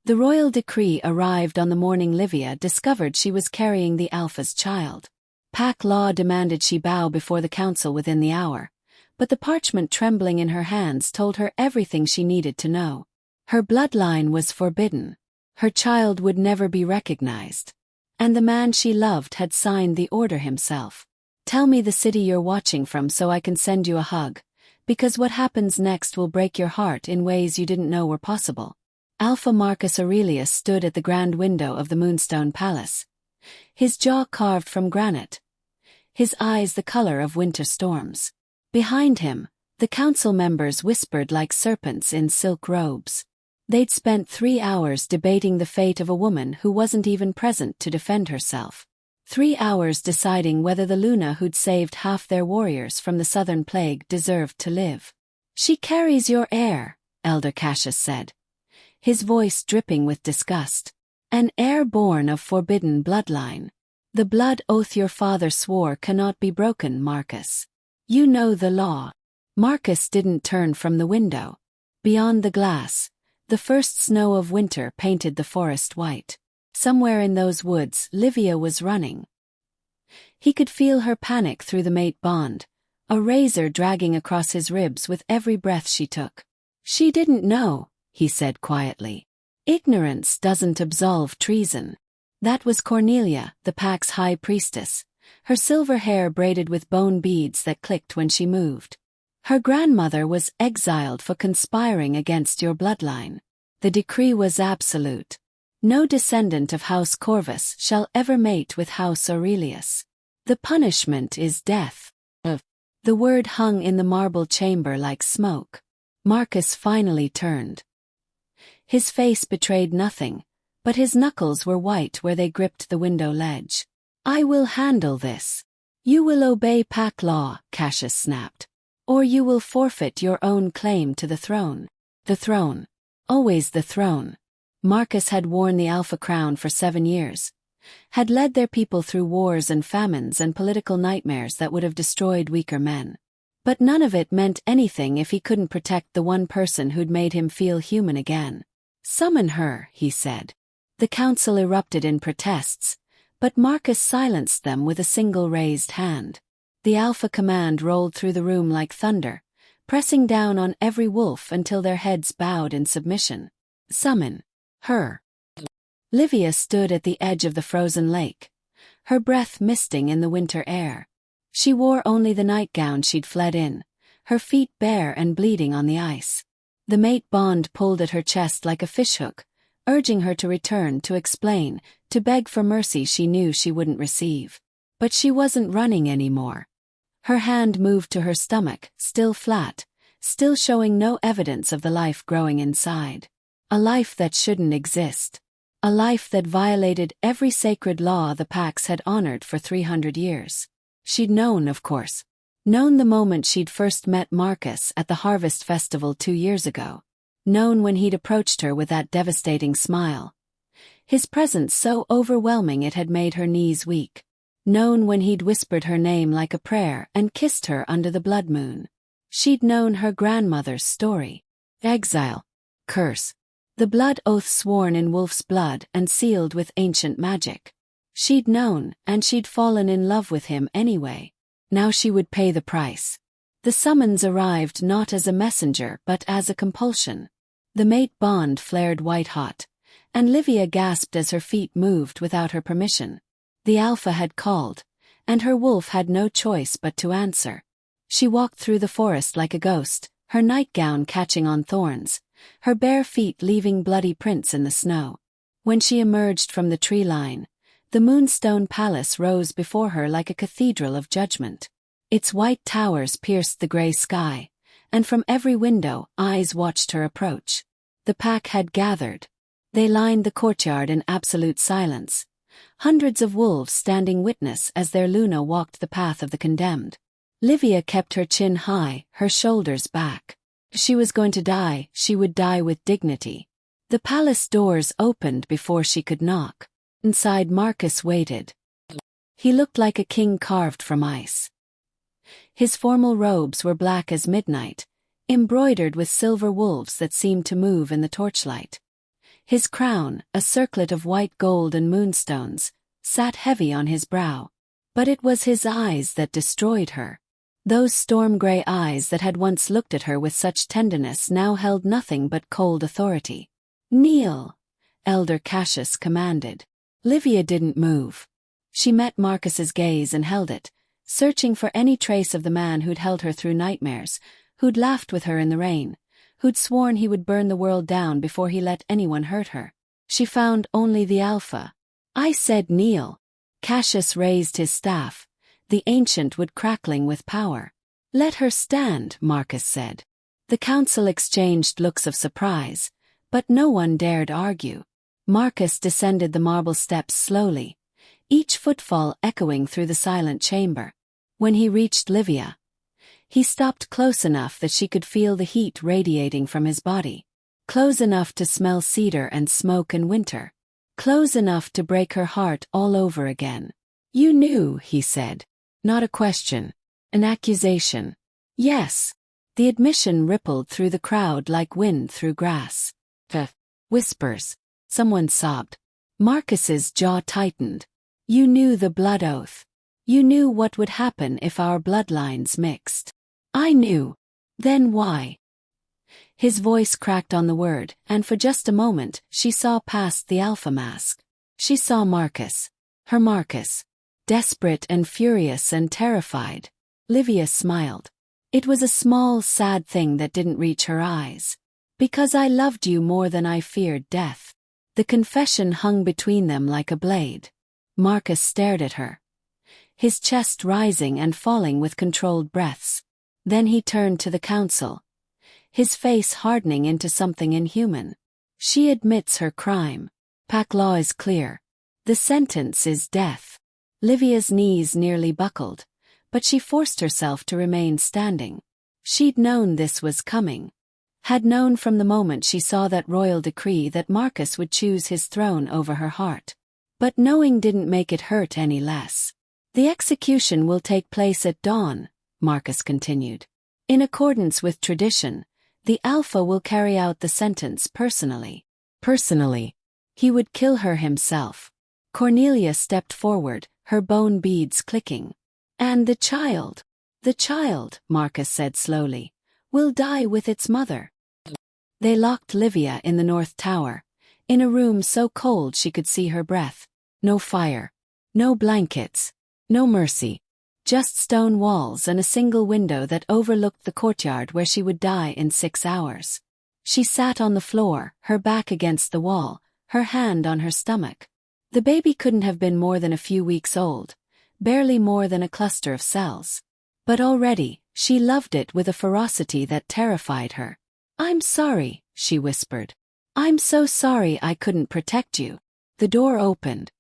The royal decree arrived on the morning Livia discovered she was carrying the Alpha's child. Pack law demanded she bow before the council within the hour, but the parchment trembling in her hands told her everything she needed to know. Her bloodline was forbidden. Her child would never be recognized. And the man she loved had signed the order himself. Tell me the city you're watching from so I can send you a hug, because what happens next will break your heart in ways you didn't know were possible. Alpha Marcus Aurelius stood at the grand window of the Moonstone Palace. His jaw carved from granite. His eyes the color of winter storms. Behind him, the council members whispered like serpents in silk robes. They'd spent 3 hours debating the fate of a woman who wasn't even present to defend herself. 3 hours deciding whether the Luna who'd saved half their warriors from the southern plague deserved to live. She carries your heir, Elder Cassius said, his voice dripping with disgust. An heir born of forbidden bloodline. The blood oath your father swore cannot be broken, Marcus. You know the law. Marcus didn't turn from the window. Beyond the glass, the first snow of winter painted the forest white. Somewhere in those woods, Livia was running. He could feel her panic through the mate bond, a razor dragging across his ribs with every breath she took. She didn't know, he said quietly. Ignorance doesn't absolve treason. That was Cornelia, the pack's high priestess, her silver hair braided with bone beads that clicked when she moved. Her grandmother was exiled for conspiring against your bloodline. The decree was absolute. No descendant of House Corvus shall ever mate with House Aurelius. The punishment is death. The word hung in the marble chamber like smoke. Marcus finally turned. His face betrayed nothing, but his knuckles were white where they gripped the window ledge. I will handle this. You will obey pack law, Cassius snapped. Or you will forfeit your own claim to the throne. The throne. Always the throne. Marcus had worn the Alpha crown for 7 years. Had led their people through wars and famines and political nightmares that would have destroyed weaker men. But none of it meant anything if he couldn't protect the one person who'd made him feel human again. Summon her, he said. The council erupted in protests, but Marcus silenced them with a single raised hand. The Alpha command rolled through the room like thunder, pressing down on every wolf until their heads bowed in submission. Summon her. Livia stood at the edge of the frozen lake, her breath misting in the winter air. She wore only the nightgown she'd fled in, her feet bare and bleeding on the ice. The mate bond pulled at her chest like a fishhook, urging her to return, to explain, to beg for mercy she knew she wouldn't receive. But she wasn't running anymore. Her hand moved to her stomach, still flat, still showing no evidence of the life growing inside. A life that shouldn't exist. A life that violated every sacred law the Pax had honored for 300 years. She'd known, of course. Known the moment she'd first met Marcus at the Harvest Festival 2 years ago. Known when he'd approached her with that devastating smile. His presence so overwhelming it had made her knees weak. Known when he'd whispered her name like a prayer and kissed her under the blood moon. She'd known her grandmother's story. Exile. Curse. The blood oath sworn in wolf's blood and sealed with ancient magic. She'd known, and she'd fallen in love with him anyway. Now she would pay the price. The summons arrived not as a messenger but as a compulsion. The mate bond flared white-hot, and Livia gasped as her feet moved without her permission. The Alpha had called, and her wolf had no choice but to answer. She walked through the forest like a ghost, her nightgown catching on thorns, her bare feet leaving bloody prints in the snow. When she emerged from the tree line, the Moonstone Palace rose before her like a cathedral of judgment. Its white towers pierced the gray sky, and from every window eyes watched her approach. The pack had gathered. They lined the courtyard in absolute silence, hundreds of wolves standing witness as their Luna walked the path of the condemned. Livia kept her chin high, her shoulders back. She was going to die, she would die with dignity. The palace doors opened before she could knock. Inside, Marcus waited. He looked like a king carved from ice. His formal robes were black as midnight, embroidered with silver wolves that seemed to move in the torchlight. His crown, a circlet of white gold and moonstones, sat heavy on his brow. But it was his eyes that destroyed her. Those storm-gray eyes that had once looked at her with such tenderness now held nothing but cold authority. "Kneel," Elder Cassius commanded. Livia didn't move. She met Marcus's gaze and held it, searching for any trace of the man who'd held her through nightmares, who'd laughed with her in the rain, who'd sworn he would burn the world down before he let anyone hurt her. She found only the Alpha. "I said kneel." Cassius raised his staff, the ancient wood crackling with power. "Let her stand," Marcus said. The council exchanged looks of surprise, but no one dared argue. Marcus descended the marble steps slowly, each footfall echoing through the silent chamber. When he reached Livia, he stopped close enough that she could feel the heat radiating from his body. Close enough to smell cedar and smoke and winter. Close enough to break her heart all over again. "You knew," he said. Not a question. An accusation. "Yes." The admission rippled through the crowd like wind through grass. Whispers. Someone sobbed. Marcus's jaw tightened. "You knew the blood oath. You knew what would happen if our bloodlines mixed." "I knew." "Then why?" His voice cracked on the word, and for just a moment, she saw past the alpha mask. She saw Marcus. Her Marcus. Desperate and furious and terrified. Livia smiled. It was a small, sad thing that didn't reach her eyes. "Because I loved you more than I feared death." The confession hung between them like a blade. Marcus stared at her, his chest rising and falling with controlled breaths. Then he turned to the council, his face hardening into something inhuman. "She admits her crime. Pack law is clear. The sentence is death." Livia's knees nearly buckled, but she forced herself to remain standing. She'd known this was coming. Had known from the moment she saw that royal decree that Marcus would choose his throne over her heart. But knowing didn't make it hurt any less. "The execution will take place at dawn," Marcus continued. "In accordance with tradition, the Alpha will carry out the sentence personally." Personally. He would kill her himself. Cornelia stepped forward, her bone beads clicking. "And the child?" "The child," Marcus said slowly, "will die with its mother." They locked Livia in the North Tower, in a room so cold she could see her breath. No fire. No blankets. No mercy. Just stone walls and a single window that overlooked the courtyard where she would die in 6 hours. She sat on the floor, her back against the wall, her hand on her stomach. The baby couldn't have been more than a few weeks old, barely more than a cluster of cells. But already, she loved it with a ferocity that terrified her. "I'm sorry," she whispered. "I'm so sorry I couldn't protect you." The door opened.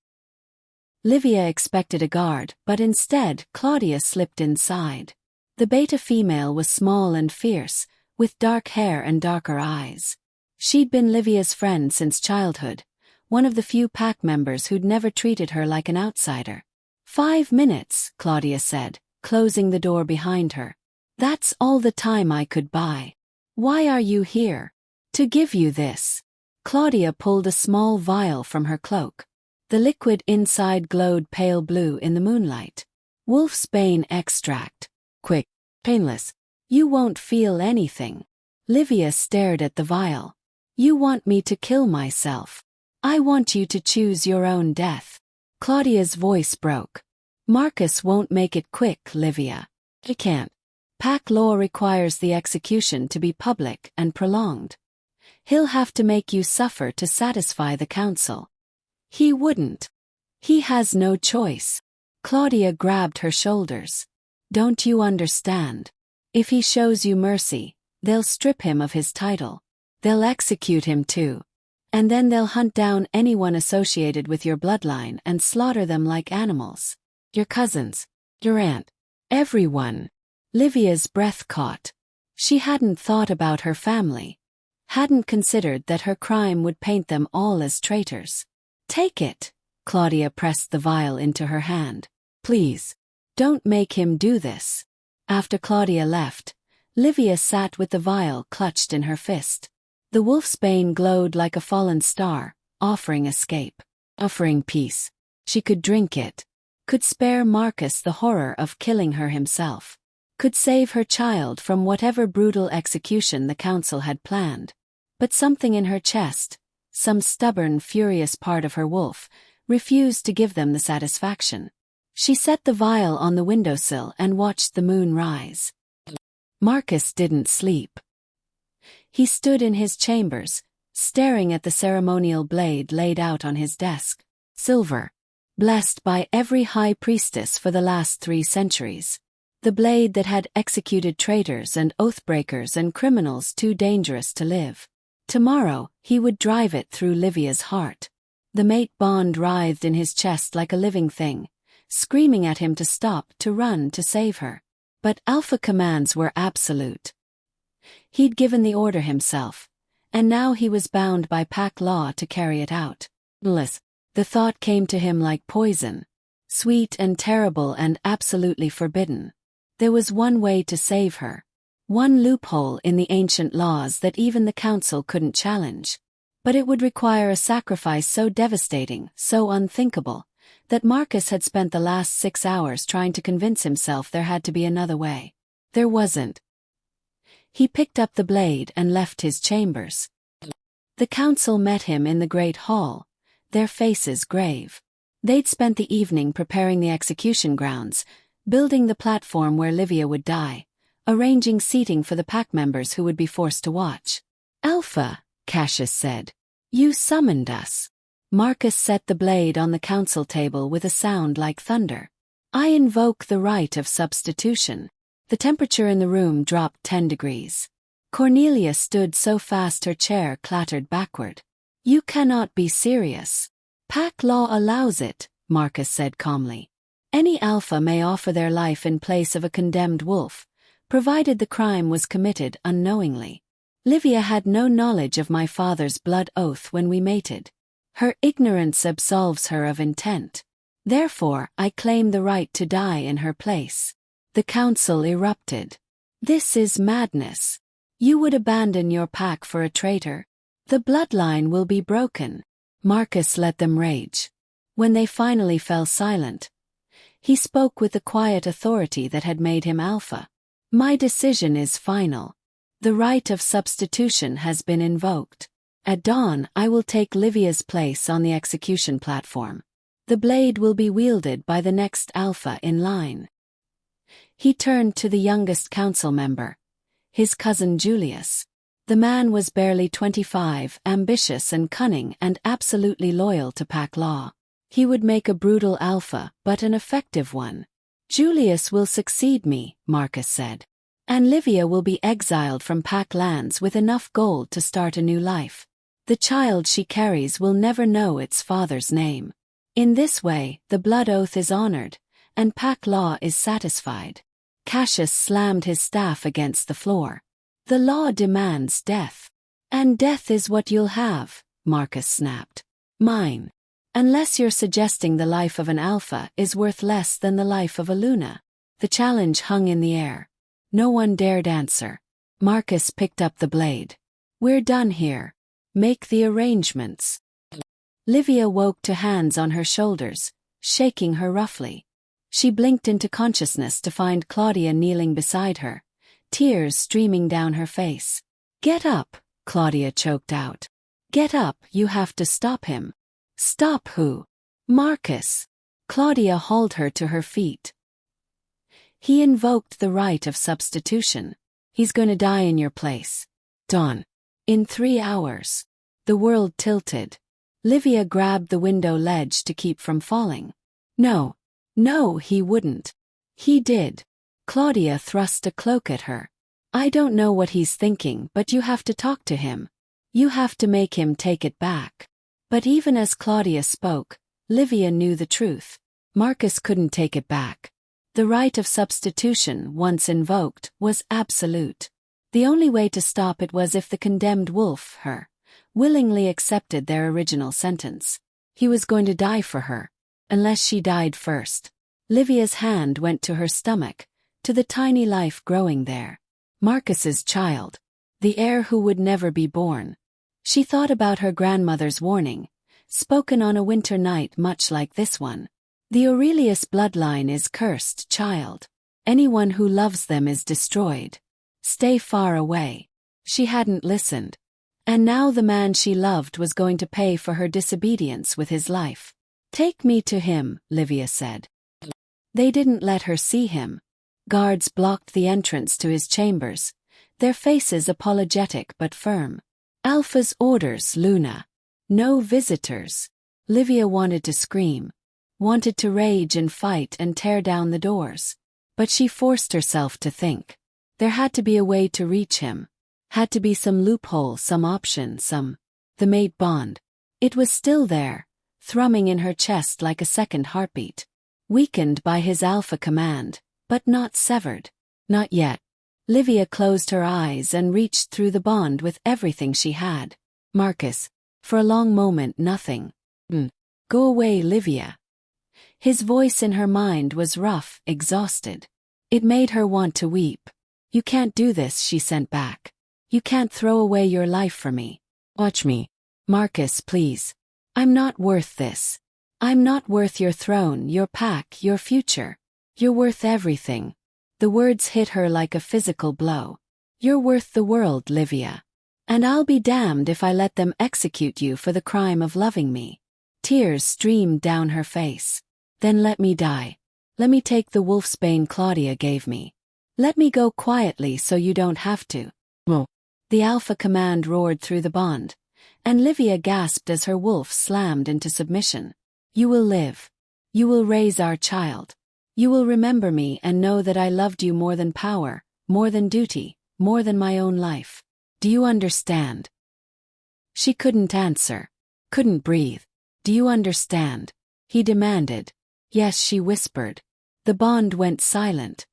Livia expected a guard, but instead, Claudia slipped inside. The beta female was small and fierce, with dark hair and darker eyes. She'd been Livia's friend since childhood, one of the few pack members who'd never treated her like an outsider. 5 minutes, Claudia said, closing the door behind her. "That's all the time I could buy." "Why are you here?" "To give you this." Claudia pulled a small vial from her cloak. The liquid inside glowed pale blue in the moonlight. "Wolfsbane extract. Quick, painless. You won't feel anything." Livia stared at the vial. "You want me to kill myself. I want you to choose your own death." Claudia's voice broke. "Marcus won't make it quick, Livia. He can't. Pack law requires the execution to be public and prolonged. He'll have to make you suffer to satisfy the council." "He wouldn't. He has no choice." Claudia grabbed her shoulders. "Don't you understand? If he shows you mercy, they'll strip him of his title. They'll execute him too. And then they'll hunt down anyone associated with your bloodline and slaughter them like animals. Your cousins, your aunt, everyone." Livia's breath caught. She hadn't thought about her family. Hadn't considered that her crime would paint them all as traitors. "Take it." Claudia pressed the vial into her hand. "Please. Don't make him do this." After Claudia left, Livia sat with the vial clutched in her fist. The wolf's bane glowed like a fallen star, offering escape, offering peace. She could drink it. Could spare Marcus the horror of killing her himself. Could save her child from whatever brutal execution the council had planned. But something in her chest, some stubborn, furious part of her wolf, refused to give them the satisfaction. She set the vial on the windowsill and watched the moon rise. Marcus didn't sleep. He stood in his chambers, staring at the ceremonial blade laid out on his desk. Silver. Blessed by every high priestess for the last 3 centuries. The blade that had executed traitors and oathbreakers and criminals too dangerous to live. Tomorrow, he would drive it through Livia's heart. The mate bond writhed in his chest like a living thing, screaming at him to stop, to run, to save her. But alpha commands were absolute. He'd given the order himself, and now he was bound by pack law to carry it out. The thought came to him like poison, sweet and terrible and absolutely forbidden. There was one way to save her. One loophole in the ancient laws that even the council couldn't challenge. But it would require a sacrifice so devastating, so unthinkable, that Marcus had spent the last 6 hours trying to convince himself there had to be another way. There wasn't. He picked up the blade and left his chambers. The council met him in the great hall, their faces grave. They'd spent the evening preparing the execution grounds, building the platform where Livia would die, arranging seating for the pack members who would be forced to watch. "Alpha," Cassius said. "You summoned us." Marcus set the blade on the council table with a sound like thunder. "I invoke the rite of substitution." The temperature in the room dropped 10 degrees. Cornelia stood so fast her chair clattered backward. "You cannot be serious." "Pack law allows it," Marcus said calmly. "Any alpha may offer their life in place of a condemned wolf, provided the crime was committed unknowingly. Livia had no knowledge of my father's blood oath when we mated. Her ignorance absolves her of intent. Therefore, I claim the right to die in her place." The council erupted. "This is madness. You would abandon your pack for a traitor? The bloodline will be broken." Marcus let them rage. When they finally fell silent, he spoke with the quiet authority that had made him alpha. "My decision is final. The rite of substitution has been invoked. At dawn, I will take Livia's place on the execution platform. The blade will be wielded by the next alpha in line." He turned to the youngest council member, his cousin Julius. The man was barely 25, ambitious and cunning and absolutely loyal to pack law. He would make a brutal alpha, but an effective one. "Julius will succeed me," Marcus said. "And Livia will be exiled from pack lands with enough gold to start a new life. The child she carries will never know its father's name. In this way, the blood oath is honored, and pack law is satisfied." Cassius slammed his staff against the floor. "The law demands death. And death is what you'll have," Marcus snapped. "Mine. Unless you're suggesting the life of an alpha is worth less than the life of a Luna." The challenge hung in the air. No one dared answer. Marcus picked up the blade. "We're done here. Make the arrangements." Livia woke to hands on her shoulders, shaking her roughly. She blinked into consciousness to find Claudia kneeling beside her, tears streaming down her face. "Get up," Claudia choked out. "Get up, you have to stop him." "Stop who?" "Marcus." Claudia hauled her to her feet. "He invoked the rite of substitution. He's gonna die in your place. Dawn. In 3 hours." The world tilted. Livia grabbed the window ledge to keep from falling. "No. No, he wouldn't." "He did." Claudia thrust a cloak at her. "I don't know what he's thinking, but you have to talk to him. You have to make him take it back." But even as Claudia spoke, Livia knew the truth. Marcus couldn't take it back. The rite of substitution, once invoked, was absolute. The only way to stop it was if the condemned wolf, her, willingly accepted their original sentence. He was going to die for her, unless she died first. Livia's hand went to her stomach, to the tiny life growing there. Marcus's child. The heir who would never be born. She thought about her grandmother's warning, spoken on a winter night much like this one. The Aurelius bloodline is cursed, child. Anyone who loves them is destroyed. Stay far away. She hadn't listened. And now the man she loved was going to pay for her disobedience with his life. Take me to him, Livia said. They didn't let her see him. Guards blocked the entrance to his chambers, their faces apologetic but firm. Alpha's orders, Luna. No visitors. Livia wanted to scream, wanted to rage and fight and tear down the doors. But she forced herself to think. There had to be a way to reach him. Had to be some loophole, some option, The mate bond. It was still there, thrumming in her chest like a second heartbeat. Weakened by his alpha command, but not severed. Not yet. Livia closed her eyes and reached through the bond with everything she had. Marcus. For a long moment nothing. Go away, Livia. His voice in her mind was rough, exhausted. It made her want to weep. You can't do this, she sent back. You can't throw away your life for me. Watch me. Marcus, please. I'm not worth this. I'm not worth your throne, your pack, your future. You're worth everything. The words hit her like a physical blow. You're worth the world, Livia. And I'll be damned if I let them execute you for the crime of loving me. Tears streamed down her face. Then let me die. Let me take the wolfsbane Claudia gave me. Let me go quietly so you don't have to. Whoa. The alpha command roared through the bond, and Livia gasped as her wolf slammed into submission. You will live. You will raise our child. You will remember me and know that I loved you more than power, more than duty, more than my own life. Do you understand? She couldn't answer. Couldn't breathe. Do you understand? He demanded. Yes, she whispered. The bond went silent.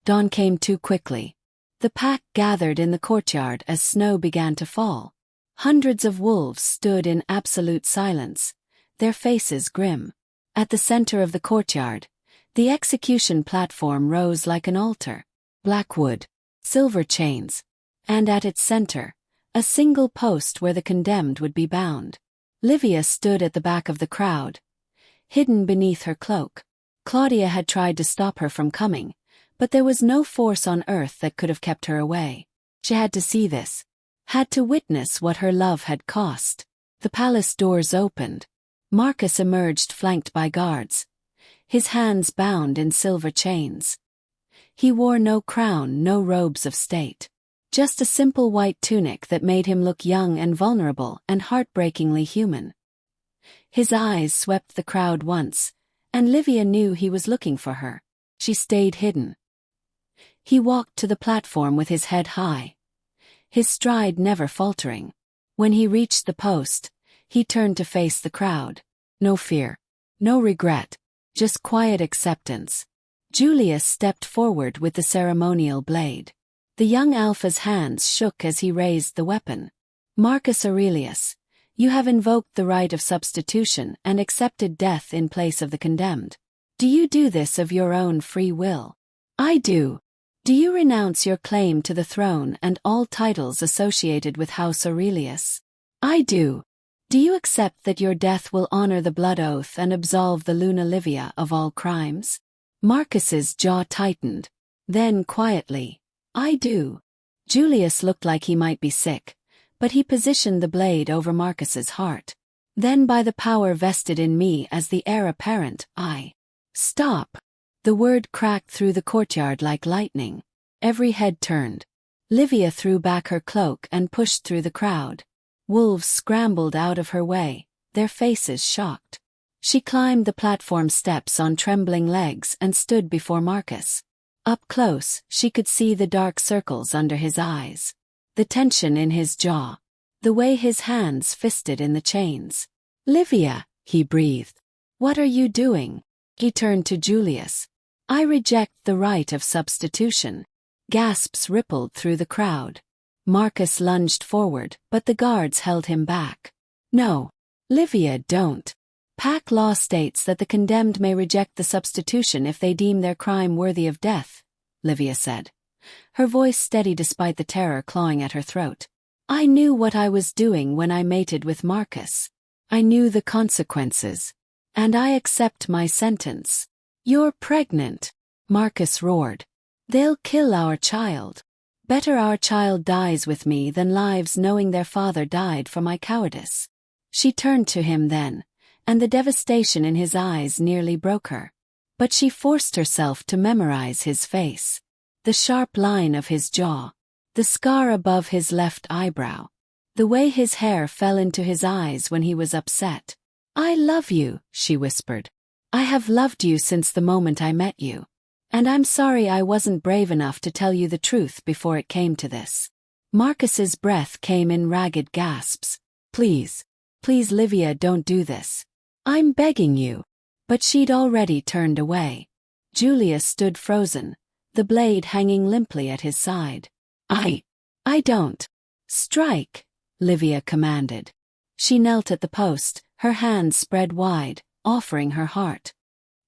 Dawn came too quickly. The pack gathered in the courtyard as snow began to fall. Hundreds of wolves stood in absolute silence, their faces grim. At the center of the courtyard, the execution platform rose like an altar. Black wood, silver chains, and at its center, a single post where the condemned would be bound. Livia stood at the back of the crowd, hidden beneath her cloak. Claudia had tried to stop her from coming, but there was no force on earth that could have kept her away. She had to see this, had to witness what her love had cost. The palace doors opened. Marcus emerged flanked by guards, his hands bound in silver chains. He wore no crown, no robes of state. Just a simple white tunic that made him look young and vulnerable and heartbreakingly human. His eyes swept the crowd once, and Livia knew he was looking for her. She stayed hidden. He walked to the platform with his head high, his stride never faltering. When he reached the post, he turned to face the crowd. No fear, no regret, just quiet acceptance. Julius stepped forward with the ceremonial blade. The young alpha's hands shook as he raised the weapon. Marcus Aurelius, you have invoked the rite of substitution and accepted death in place of the condemned. Do you do this of your own free will? I do. Do you renounce your claim to the throne and all titles associated with House Aurelius? I do. Do you accept that your death will honor the blood oath and absolve the Luna Livia of all crimes? Marcus's jaw tightened. Then quietly, I do. Julius looked like he might be sick, but he positioned the blade over Marcus's heart. Then by the power vested in me as the heir apparent, I... Stop! The word cracked through the courtyard like lightning. Every head turned. Livia threw back her cloak and pushed through the crowd. Wolves scrambled out of her way, their faces shocked. She climbed the platform steps on trembling legs and stood before Marcus. Up close, she could see the dark circles under his eyes, the tension in his jaw, the way his hands fisted in the chains. Livia, he breathed. What are you doing? He turned to Julius. I reject the rite of substitution. Gasps rippled through the crowd. Marcus lunged forward, but the guards held him back. No. Livia, don't. Pack law states that the condemned may reject the substitution if they deem their crime worthy of death, Livia said. Her voice steady despite the terror clawing at her throat. I knew what I was doing when I mated with Marcus. I knew the consequences. And I accept my sentence. You're pregnant, Marcus roared. They'll kill our child. Better our child dies with me than lives knowing their father died for my cowardice. She turned to him then, and the devastation in his eyes nearly broke her. But she forced herself to memorize his face. The sharp line of his jaw. The scar above his left eyebrow. The way his hair fell into his eyes when he was upset. I love you, she whispered. I have loved you since the moment I met you. And I'm sorry I wasn't brave enough to tell you the truth before it came to this. Marcus's breath came in ragged gasps. Please, please Livia, don't do this. I'm begging you. But she'd already turned away. Julius stood frozen, the blade hanging limply at his side. I don't. Strike, Livia commanded. She knelt at the post, her hands spread wide, offering her heart.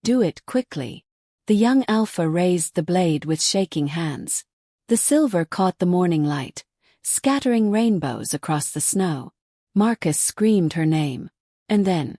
Do it quickly. The young alpha raised the blade with shaking hands. The silver caught the morning light, scattering rainbows across the snow. Marcus screamed her name. And then,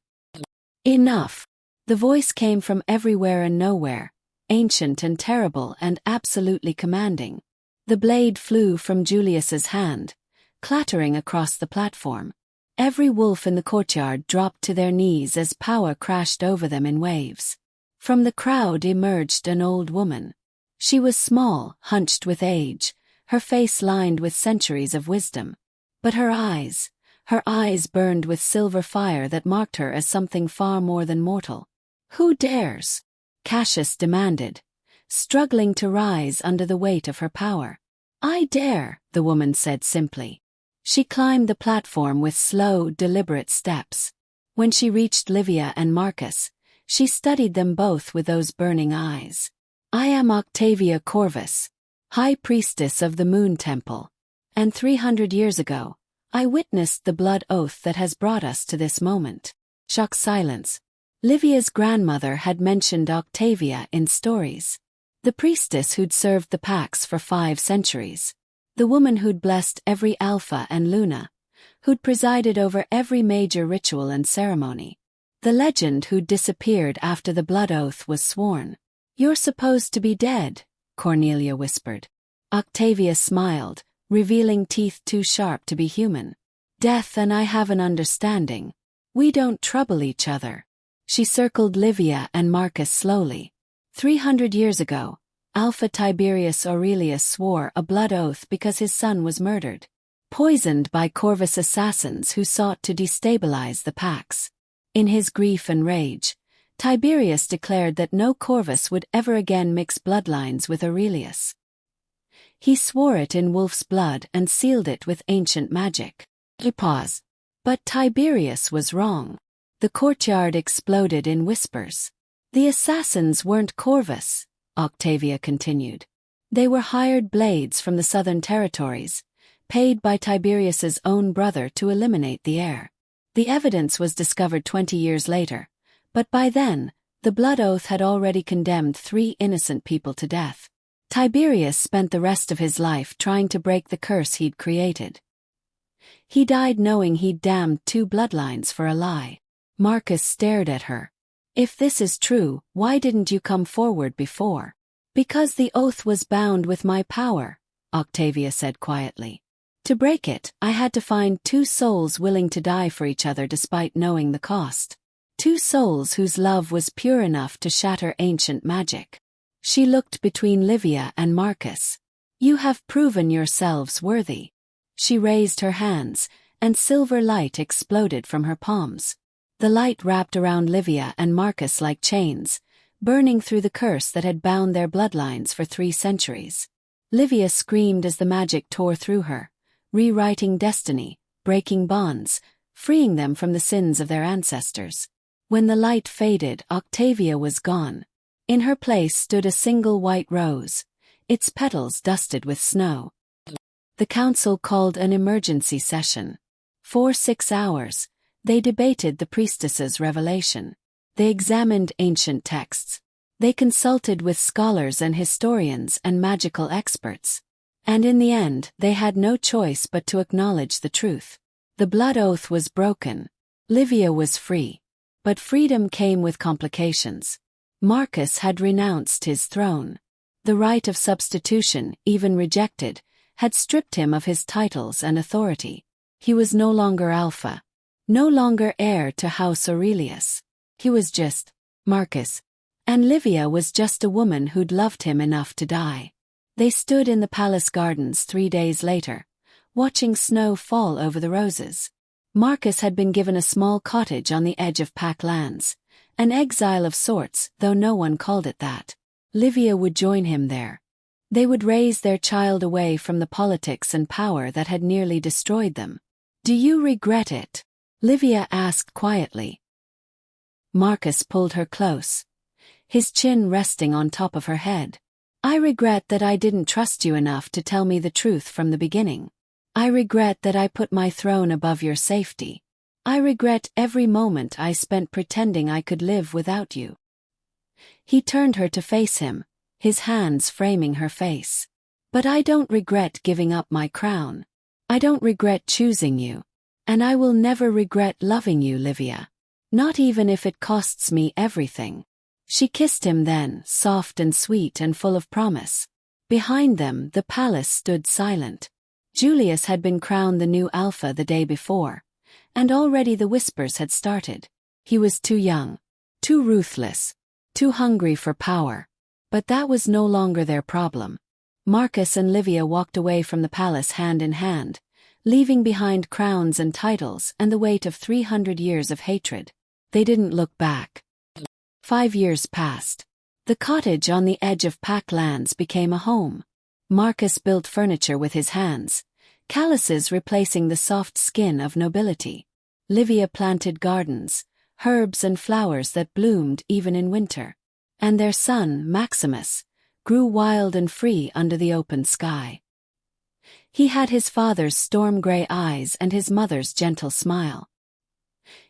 enough! The voice came from everywhere and nowhere, ancient and terrible and absolutely commanding. The blade flew from Julius's hand, clattering across the platform. Every wolf in the courtyard dropped to their knees as power crashed over them in waves. From the crowd emerged an old woman. She was small, hunched with age, her face lined with centuries of wisdom. But her eyes burned with silver fire that marked her as something far more than mortal. Who dares? Cassius demanded, struggling to rise under the weight of her power. I dare, the woman said simply. She climbed the platform with slow, deliberate steps. When she reached Livia and Marcus, she studied them both with those burning eyes. I am Octavia Corvus, High Priestess of the Moon Temple. And 300 years ago, I witnessed the blood oath that has brought us to this moment. Shocked silence. Livia's grandmother had mentioned Octavia in stories. The priestess who'd served the Pax for 5 centuries. The woman who'd blessed every Alpha and Luna. Who'd presided over every major ritual and ceremony. The legend who'd disappeared after the blood oath was sworn. You're supposed to be dead, Cornelia whispered. Octavia smiled, revealing teeth too sharp to be human. Death and I have an understanding. We don't trouble each other. She circled Livia and Marcus slowly. 300 years ago, Alpha Tiberius Aurelius swore a blood oath because his son was murdered. Poisoned by Corvus assassins who sought to destabilize the Pax. In his grief and rage, Tiberius declared that no Corvus would ever again mix bloodlines with Aurelius. He swore it in wolf's blood and sealed it with ancient magic. Pause. But Tiberius was wrong. The courtyard exploded in whispers. The assassins weren't Corvus, Octavia continued. They were hired blades from the southern territories, paid by Tiberius's own brother to eliminate the heir. The evidence was discovered 20 years later, but by then, the blood oath had already condemned 3 innocent people to death. Tiberius spent the rest of his life trying to break the curse he'd created. He died knowing he'd damned 2 bloodlines for a lie. Marcus stared at her. If this is true, why didn't you come forward before? Because the oath was bound with my power, Octavia said quietly. To break it, I had to find 2 souls willing to die for each other despite knowing the cost. 2 souls whose love was pure enough to shatter ancient magic. She looked between Livia and Marcus. You have proven yourselves worthy. She raised her hands, and silver light exploded from her palms. The light wrapped around Livia and Marcus like chains, burning through the curse that had bound their bloodlines for 3 centuries. Livia screamed as the magic tore through her, rewriting destiny, breaking bonds, freeing them from the sins of their ancestors. When the light faded, Octavia was gone. In her place stood a single white rose, its petals dusted with snow. The council called an emergency session. For 6 hours, they debated the priestess's revelation. They examined ancient texts. They consulted with scholars and historians and magical experts. And in the end, they had no choice but to acknowledge the truth. The blood oath was broken. Livia was free. But freedom came with complications. Marcus had renounced his throne. The Rite of Substitution, even rejected, had stripped him of his titles and authority. He was no longer Alpha. No longer heir to House Aurelius. He was just Marcus. And Livia was just a woman who'd loved him enough to die. They stood in the palace gardens 3 days later, watching snow fall over the roses. Marcus had been given a small cottage on the edge of Pack lands, an exile of sorts, though no one called it that. Livia would join him there. They would raise their child away from the politics and power that had nearly destroyed them. "Do you regret it?" Livia asked quietly. Marcus pulled her close, his chin resting on top of her head. "I regret that I didn't trust you enough to tell me the truth from the beginning. I regret that I put my throne above your safety. I regret every moment I spent pretending I could live without you." He turned her to face him, his hands framing her face. "But I don't regret giving up my crown. I don't regret choosing you. And I will never regret loving you, Livia. Not even if it costs me everything." She kissed him then, soft and sweet and full of promise. Behind them, the palace stood silent. Julius had been crowned the new Alpha the day before, and already the whispers had started. He was too young, too ruthless, too hungry for power. But that was no longer their problem. Marcus and Livia walked away from the palace hand in hand, leaving behind crowns and titles and the weight of 300 years of hatred. They didn't look back. 5 years passed. The cottage on the edge of Pack lands became a home. Marcus built furniture with his hands, calluses replacing the soft skin of nobility. Livia planted gardens, herbs and flowers that bloomed even in winter. And their son, Maximus, grew wild and free under the open sky. He had his father's storm-gray eyes and his mother's gentle smile.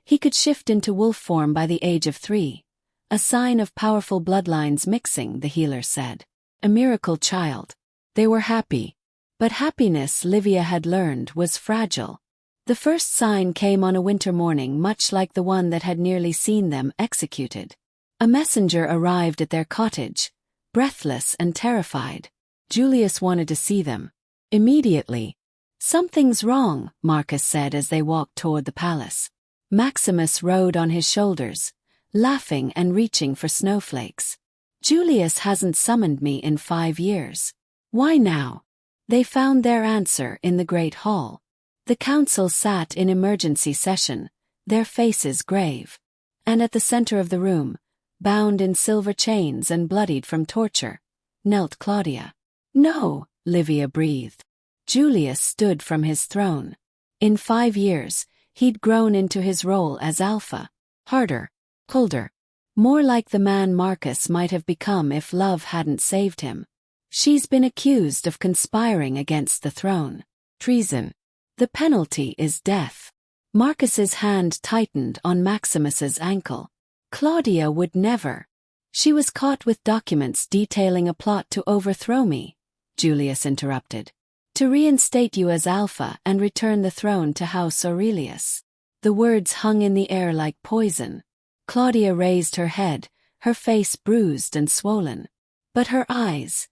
He could shift into wolf form by the age of 3, a sign of powerful bloodlines mixing, the healer said. A miracle child. They were happy. But happiness, Livia had learned, was fragile. The first sign came on a winter morning much like the one that had nearly seen them executed. A messenger arrived at their cottage, breathless and terrified. Julius wanted to see them. Immediately. "Something's wrong," Marcus said as they walked toward the palace. Maximus rode on his shoulders, laughing and reaching for snowflakes. "Julius hasn't summoned me in 5 years. Why now?" They found their answer in the great hall. The council sat in emergency session, their faces grave. And at the center of the room, bound in silver chains and bloodied from torture, knelt Claudia. "No," Livia breathed. Julius stood from his throne. In 5 years, he'd grown into his role as Alpha. Harder, colder, more like the man Marcus might have become if love hadn't saved him. "She's been accused of conspiring against the throne. Treason. The penalty is death." Marcus's hand tightened on Maximus's ankle. "Claudia would never. She was caught with documents detailing a plot to overthrow me," Julius interrupted. "To reinstate you as Alpha and return the throne to House Aurelius." The words hung in the air like poison. Claudia raised her head, her face bruised and swollen. But her eyes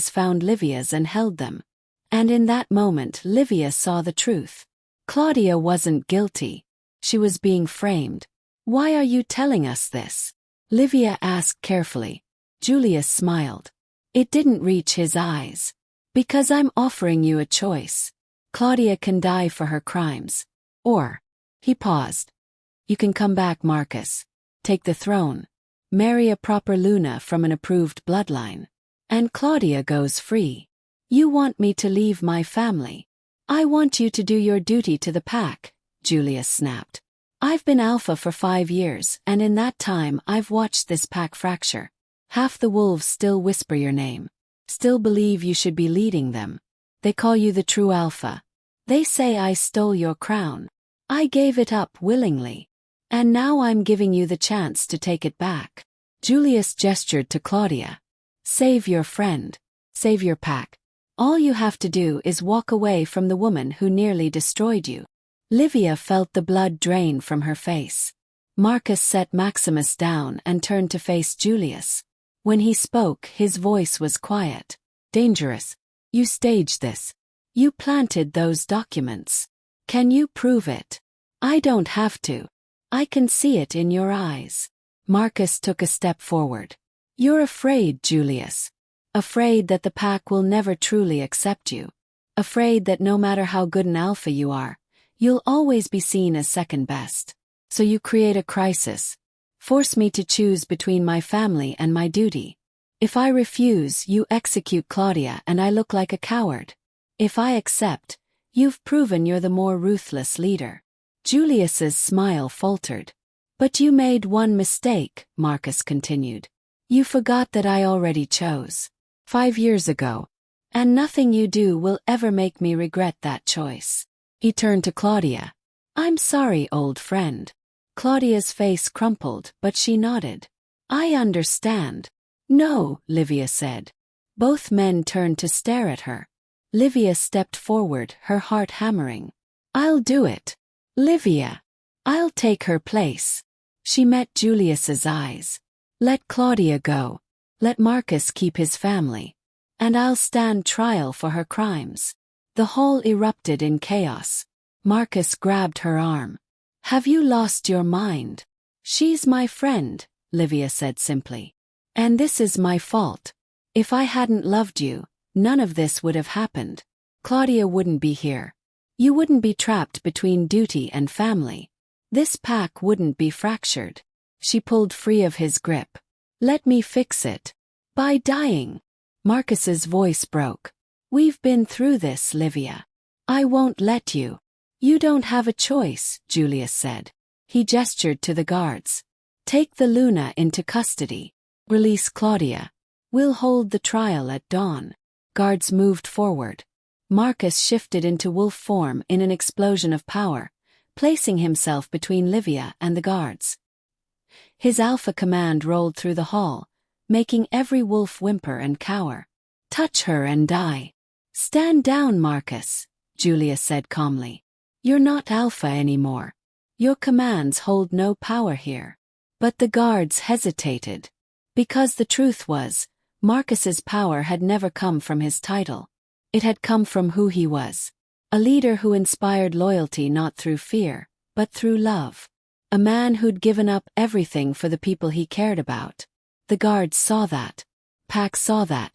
found Livia's and held them. And in that moment Livia saw the truth. Claudia wasn't guilty. She was being framed. "Why are you telling us this?" Livia asked carefully. Julius smiled. It didn't reach his eyes. "Because I'm offering you a choice. Claudia can die for her crimes. Or," he paused, "you can come back, Marcus. Take the throne. Marry a proper Luna from an approved bloodline. And Claudia goes free. You want me to leave my family. I want you to do your duty to the pack," Julius snapped. "I've been Alpha for 5 years, and in that time I've watched this pack fracture. Half the wolves still whisper your name. Still believe you should be leading them. They call you the true Alpha. They say I stole your crown. I gave it up willingly. And now I'm giving you the chance to take it back." Julius gestured to Claudia. "Save your friend. Save your pack. All you have to do is walk away from the woman who nearly destroyed you. Livia felt the blood drain from her face. Marcus set Maximus down and turned to face Julius. When he spoke, his voice was quiet. Dangerous. You staged this. You planted those documents. Can you prove it? I don't have to. I can see it in your eyes. Marcus took a step forward. You're afraid, Julius. Afraid that the pack will never truly accept you. Afraid that no matter how good an alpha you are, you'll always be seen as second best. So you create a crisis. Force me to choose between my family and my duty. If I refuse, you execute Claudia and I look like a coward. If I accept, you've proven you're the more ruthless leader. Julius's smile faltered. But you made one mistake, Marcus continued. You forgot that I already chose. 5 years ago. And nothing you do will ever make me regret that choice. He turned to Claudia. I'm sorry, old friend. Claudia's face crumpled, but she nodded. I understand. No, Livia said. Both men turned to stare at her. Livia stepped forward, her heart hammering. I'll do it. Livia. I'll take her place. She met Julius's eyes. Let Claudia go. Let Marcus keep his family. And I'll stand trial for her crimes. The hall erupted in chaos. Marcus grabbed her arm. Have you lost your mind? She's my friend, Livia said simply. And this is my fault. If I hadn't loved you, none of this would have happened. Claudia wouldn't be here. You wouldn't be trapped between duty and family. This pack wouldn't be fractured. She pulled free of his grip. Let me fix it. By dying. Marcus's voice broke. We've been through this, Livia. I won't let you. You don't have a choice, Julius said. He gestured to the guards. Take the Luna into custody. Release Claudia. We'll hold the trial at dawn. Guards moved forward. Marcus shifted into wolf form in an explosion of power, placing himself between Livia and the guards. His alpha command rolled through the hall, making every wolf whimper and cower. Touch her and die. Stand down, Marcus, Julius said calmly. You're not alpha anymore. Your commands hold no power here. But the guards hesitated. Because the truth was, Marcus's power had never come from his title. It had come from who he was. A leader who inspired loyalty not through fear, but through love. A man who'd given up everything for the people he cared about. The guards saw that. Pax saw that.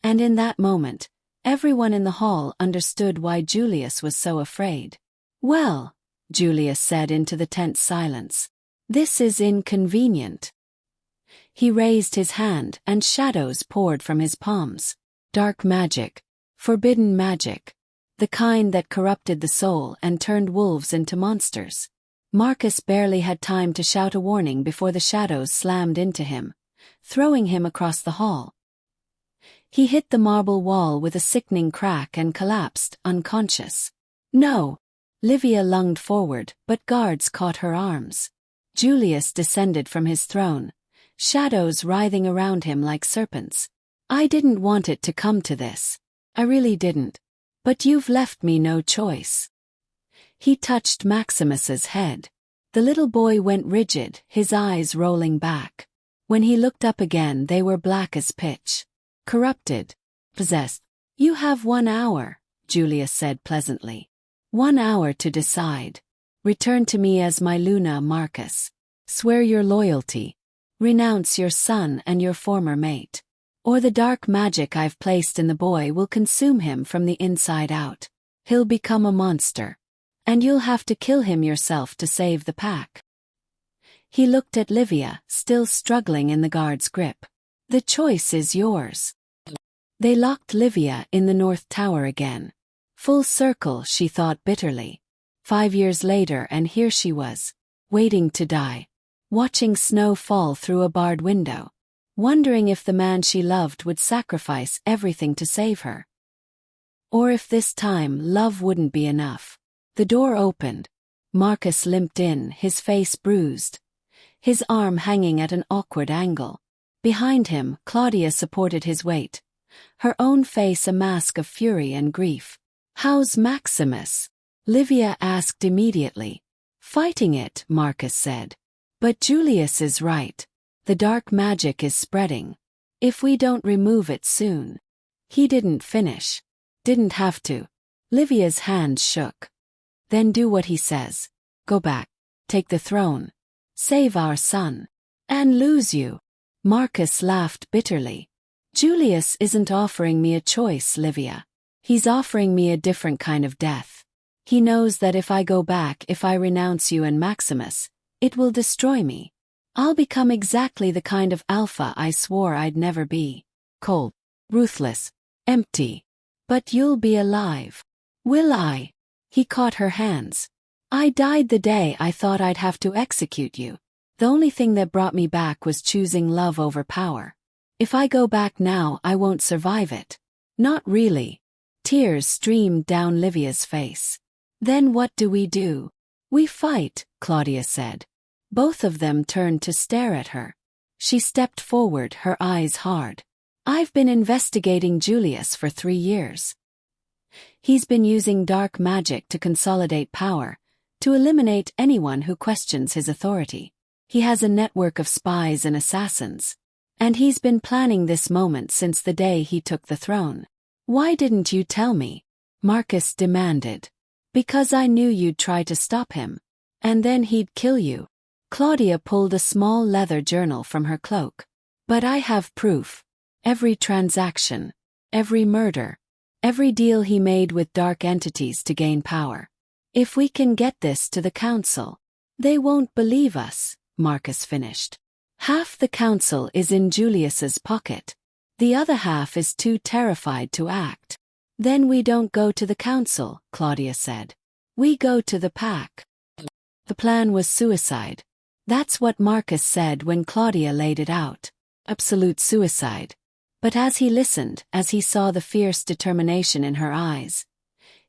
And in that moment, everyone in the hall understood why Julius was so afraid. Well, Julius said into the tense silence. This is inconvenient. He raised his hand and shadows poured from his palms. Dark magic. Forbidden magic. The kind that corrupted the soul and turned wolves into monsters. Marcus barely had time to shout a warning before the shadows slammed into him, throwing him across the hall. He hit the marble wall with a sickening crack and collapsed, unconscious. No! Livia lunged forward, but guards caught her arms. Julius descended from his throne, shadows writhing around him like serpents. I didn't want it to come to this. I really didn't. But you've left me no choice. He touched Maximus's head. The little boy went rigid, his eyes rolling back. When he looked up again, they were black as pitch. Corrupted. Possessed. You have 1 hour, Julius said pleasantly. 1 hour to decide. Return to me as my Luna, Marcus. Swear your loyalty. Renounce your son and your former mate. Or the dark magic I've placed in the boy will consume him from the inside out. He'll become a monster. And you'll have to kill him yourself to save the pack. He looked at Livia, still struggling in the guard's grip. The choice is yours. They locked Livia in the North Tower again. Full circle, she thought bitterly. 5 years later and here she was, waiting to die. Watching snow fall through a barred window. Wondering if the man she loved would sacrifice everything to save her. Or if this time love wouldn't be enough. The door opened. Marcus limped in, his face bruised. His arm hanging at an awkward angle. Behind him, Claudia supported his weight, her own face a mask of fury and grief. "How's Maximus?" Livia asked immediately. "Fighting it," Marcus said. "But Julius is right. The dark magic is spreading. If we don't remove it soon." He didn't finish. Didn't have to. Livia's hand shook. "Then do what he says. Go back. Take the throne. Save our son. And lose you." Marcus laughed bitterly. "Julius isn't offering me a choice, Livia. He's offering me a different kind of death. He knows that if I go back, if I renounce you and Maximus, it will destroy me. I'll become exactly the kind of alpha I swore I'd never be. Cold, ruthless, empty. But you'll be alive." "Will I?" He caught her hands. "I died the day I thought I'd have to execute you. The only thing that brought me back was choosing love over power. If I go back now, I won't survive it." "Not really." Tears streamed down Livia's face. "Then what do? "We fight," Claudia said. Both of them turned to stare at her. She stepped forward, her eyes hard. "I've been investigating Julius for 3 years. He's been using dark magic to consolidate power, to eliminate anyone who questions his authority. He has a network of spies and assassins. And he's been planning this moment since the day he took the throne." "Why didn't you tell me?" Marcus demanded. "Because I knew you'd try to stop him. And then he'd kill you." Claudia pulled a small leather journal from her cloak. "But I have proof. Every transaction. Every murder. Every deal he made with dark entities to gain power. If we can get this to the council." "They won't believe us," Marcus finished. "Half the council is in Julius's pocket. The other half is too terrified to act." "Then we don't go to the council," Claudia said. "We go to the pack." The plan was suicide. That's what Marcus said when Claudia laid it out. Absolute suicide. But as he listened, as he saw the fierce determination in her eyes,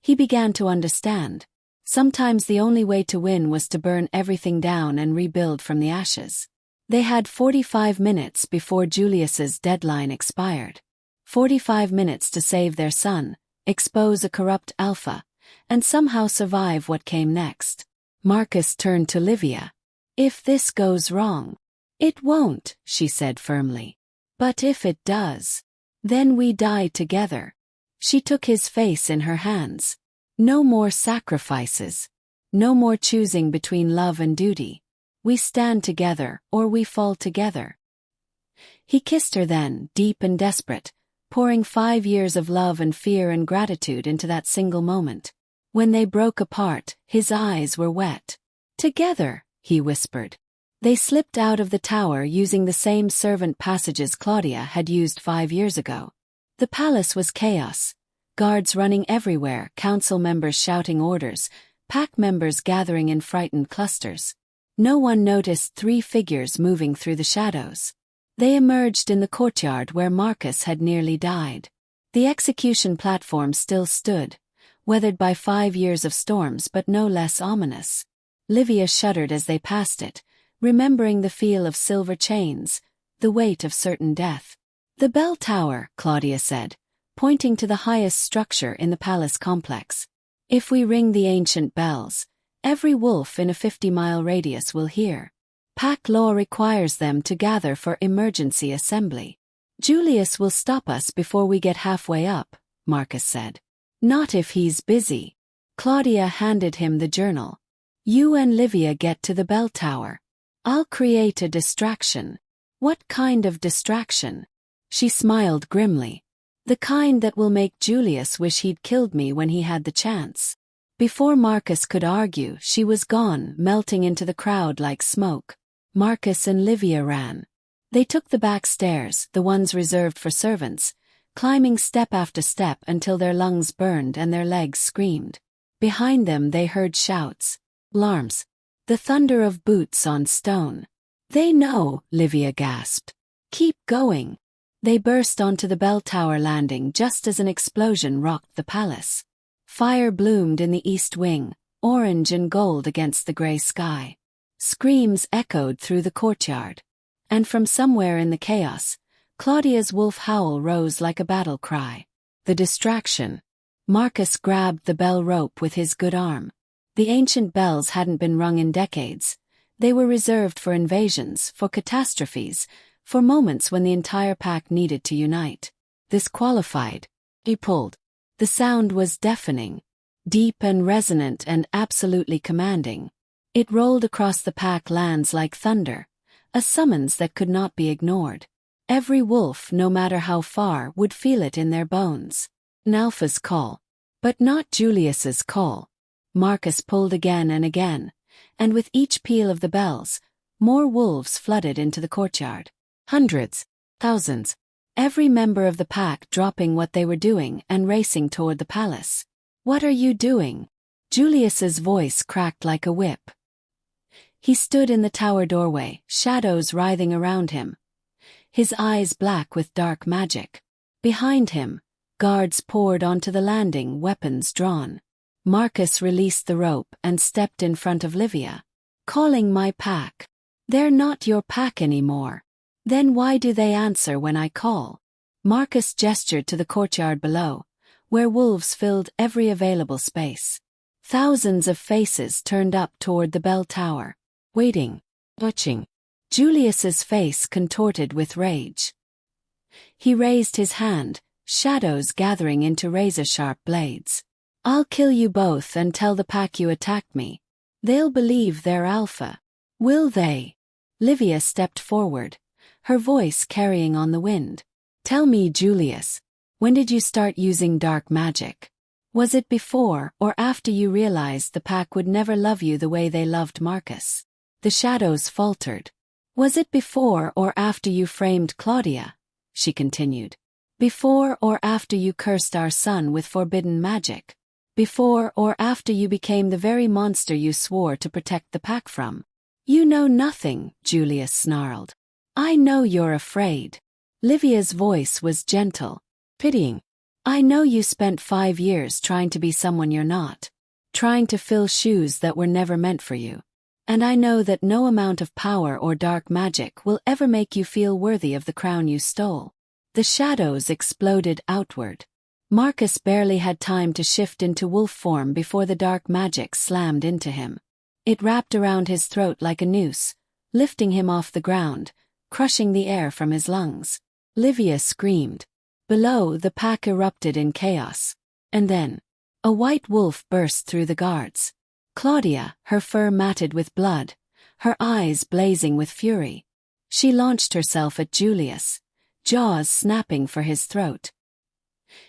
he began to understand. Sometimes the only way to win was to burn everything down and rebuild from the ashes. They had 45 minutes before Julius's deadline expired. 45 minutes to save their son, expose a corrupt alpha, and somehow survive what came next. Marcus turned to Livia. "If this goes wrong." "It won't," she said firmly. "But if it does, then we die together." She took his face in her hands. "No more sacrifices. No more choosing between love and duty. We stand together, or we fall together." He kissed her then, deep and desperate, pouring 5 years of love and fear and gratitude into that single moment. When they broke apart, his eyes were wet. "Together," he whispered. They slipped out of the tower using the same servant passages Claudia had used 5 years ago. The palace was chaos. Guards running everywhere, council members shouting orders, pack members gathering in frightened clusters. No one noticed 3 figures moving through the shadows. They emerged in the courtyard where Marcus had nearly died. The execution platform still stood, weathered by 5 years of storms but no less ominous. Livia shuddered as they passed it, remembering the feel of silver chains, the weight of certain death. "The bell tower," Claudia said, pointing to the highest structure in the palace complex. "If we ring the ancient bells, every wolf in a 50-mile radius will hear. Pack law requires them to gather for emergency assembly. Julius will stop us before we get halfway up," Marcus said. "Not if he's busy." Claudia handed him the journal. "You and Livia get to the bell tower. I'll create a distraction." "What kind of distraction?" She smiled grimly. "The kind that will make Julius wish he'd killed me when he had the chance." Before Marcus could argue, she was gone, melting into the crowd like smoke. Marcus and Livia ran. They took the back stairs, the ones reserved for servants, climbing step after step until their lungs burned and their legs screamed. Behind them they heard shouts, alarms, the thunder of boots on stone. "They know," Livia gasped. "Keep going." They burst onto the bell tower landing just as an explosion rocked the palace. Fire bloomed in the east wing, orange and gold against the gray sky. Screams echoed through the courtyard. And from somewhere in the chaos, Claudia's wolf howl rose like a battle cry. The distraction. Marcus grabbed the bell rope with his good arm. The ancient bells hadn't been rung in decades. They were reserved for invasions, for catastrophes, for moments when the entire pack needed to unite. This qualified. He pulled. The sound was deafening, deep and resonant and absolutely commanding. It rolled across the pack lands like thunder, a summons that could not be ignored. Every wolf, no matter how far, would feel it in their bones. An alpha's call. But not Julius's call. Marcus pulled again and again, and with each peal of the bells, more wolves flooded into the courtyard. Hundreds, thousands, every member of the pack dropping what they were doing and racing toward the palace. "What are you doing?" Julius's voice cracked like a whip. He stood in the tower doorway, shadows writhing around him, his eyes black with dark magic. Behind him, guards poured onto the landing, weapons drawn. Marcus released the rope and stepped in front of Livia. "Calling my pack. They're not your pack anymore. Then why do they answer when I call?" Marcus gestured to the courtyard below, where wolves filled every available space. Thousands of faces turned up toward the bell tower, waiting, watching. Julius's face contorted with rage. He raised his hand, shadows gathering into razor-sharp blades. "I'll kill you both and tell the pack you attacked me. They'll believe they're alpha. Will they?" Livia stepped forward, her voice carrying on the wind. "Tell me, Julius, when did you start using dark magic? Was it before or after you realized the pack would never love you the way they loved Marcus?" The shadows faltered. "Was it before or after you framed Claudia?" she continued. "Before or after you cursed our son with forbidden magic? Before or after you became the very monster you swore to protect the pack from?" "You know nothing," Julius snarled. "I know you're afraid." Livia's voice was gentle, pitying. "I know you spent 5 years trying to be someone you're not, trying to fill shoes that were never meant for you. And I know that no amount of power or dark magic will ever make you feel worthy of the crown you stole." The shadows exploded outward. Marcus barely had time to shift into wolf form before the dark magic slammed into him. It wrapped around his throat like a noose, lifting him off the ground, crushing the air from his lungs. Livia screamed. Below, the pack erupted in chaos. And then, a white wolf burst through the guards. Claudia, her fur matted with blood, her eyes blazing with fury. She launched herself at Julius, jaws snapping for his throat.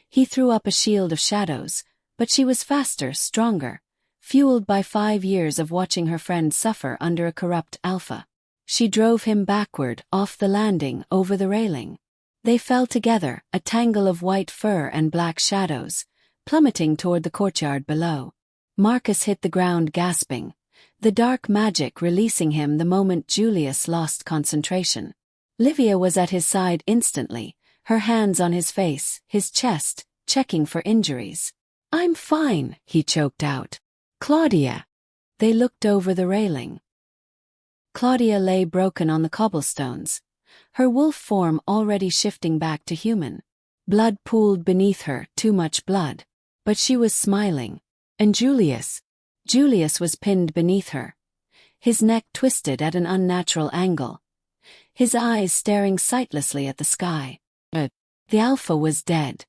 He threw up a shield of shadows, but she was faster, stronger, fueled by 5 years of watching her friend suffer under a corrupt alpha. She drove him backward, off the landing, over the railing. They fell together, a tangle of white fur and black shadows, plummeting toward the courtyard below. Marcus hit the ground gasping, the dark magic releasing him the moment Julius lost concentration. Livia was at his side instantly, her hands on his face, his chest, checking for injuries. "I'm fine," he choked out. "Claudia." They looked over the railing. Claudia lay broken on the cobblestones, her wolf form already shifting back to human. Blood pooled beneath her, too much blood. But she was smiling. And Julius? Julius was pinned beneath her, his neck twisted at an unnatural angle, his eyes staring sightlessly at the sky. The alpha was dead.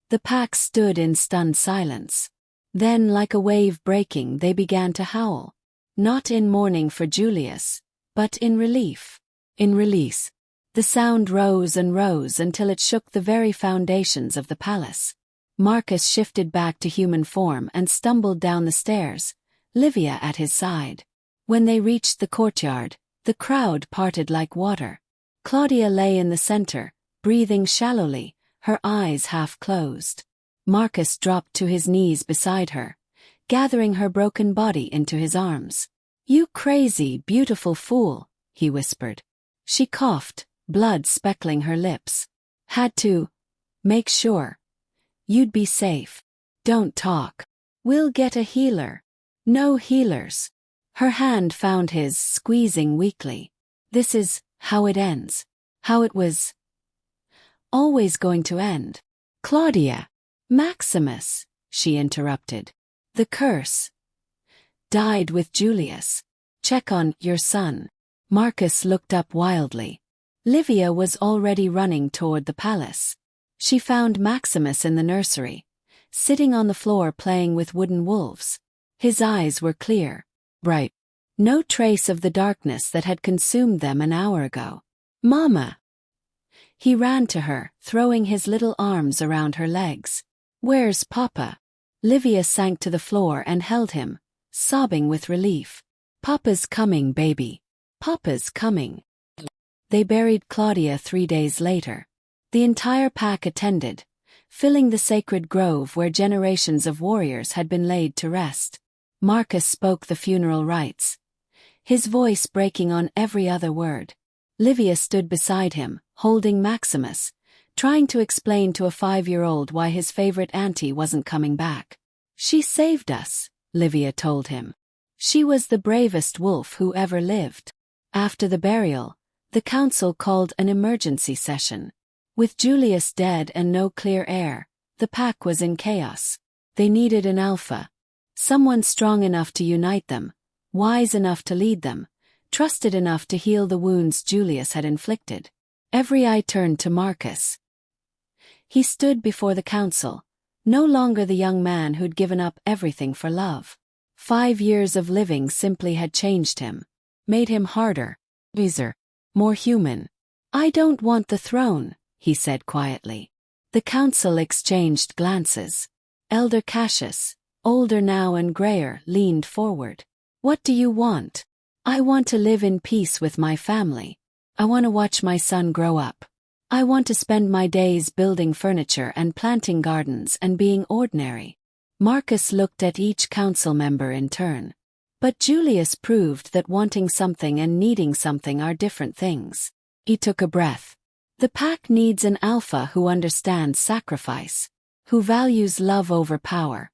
The pack stood in stunned silence. Then, like a wave breaking, they began to howl. Not in mourning for Julius, but in relief. In release. The sound rose and rose until it shook the very foundations of the palace. Marcus shifted back to human form and stumbled down the stairs, Livia at his side. When they reached the courtyard, the crowd parted like water. Claudia lay in the center, breathing shallowly, her eyes half closed. Marcus dropped to his knees beside her, gathering her broken body into his arms. "You crazy, beautiful fool," he whispered. She coughed, blood speckling her lips. "Had to make sure you'd be safe. Don't talk. We'll get a healer." "No healers." Her hand found his, squeezing weakly. "This is how it ends. How it was Always going to end. Claudia. Maximus, she interrupted. The curse. Died with Julius. Check on your son. Marcus looked up wildly. Livia was already running toward the palace. She found Maximus in the nursery, sitting on the floor playing with wooden wolves. His eyes were clear, bright. No trace of the darkness that had consumed them an hour ago. Mama! He ran to her, throwing his little arms around her legs. Where's Papa? Livia sank to the floor and held him, sobbing with relief. Papa's coming, baby. Papa's coming. They buried Claudia 3 days later. The entire pack attended, filling the sacred grove where generations of warriors had been laid to rest. Marcus spoke the funeral rites, his voice breaking on every other word. Livia stood beside him, holding Maximus, trying to explain to a 5-year-old why his favorite auntie wasn't coming back. She saved us, Livia told him. She was the bravest wolf who ever lived. After the burial, the council called an emergency session. With Julius dead and no clear heir, the pack was in chaos. They needed an alpha. Someone strong enough to unite them, wise enough to lead them, trusted enough to heal the wounds Julius had inflicted. Every eye turned to Marcus. He stood before the council, no longer the young man who'd given up everything for love. 5 years of living simply had changed him, made him harder, wiser, more human. I don't want the throne, he said quietly. The council exchanged glances. Elder Cassius, older now and grayer, leaned forward. What do you want? I want to live in peace with my family. I want to watch my son grow up. I want to spend my days building furniture and planting gardens and being ordinary. Marcus looked at each council member in turn. But Julius proved that wanting something and needing something are different things. He took a breath. The pack needs an alpha who understands sacrifice, who values love over power,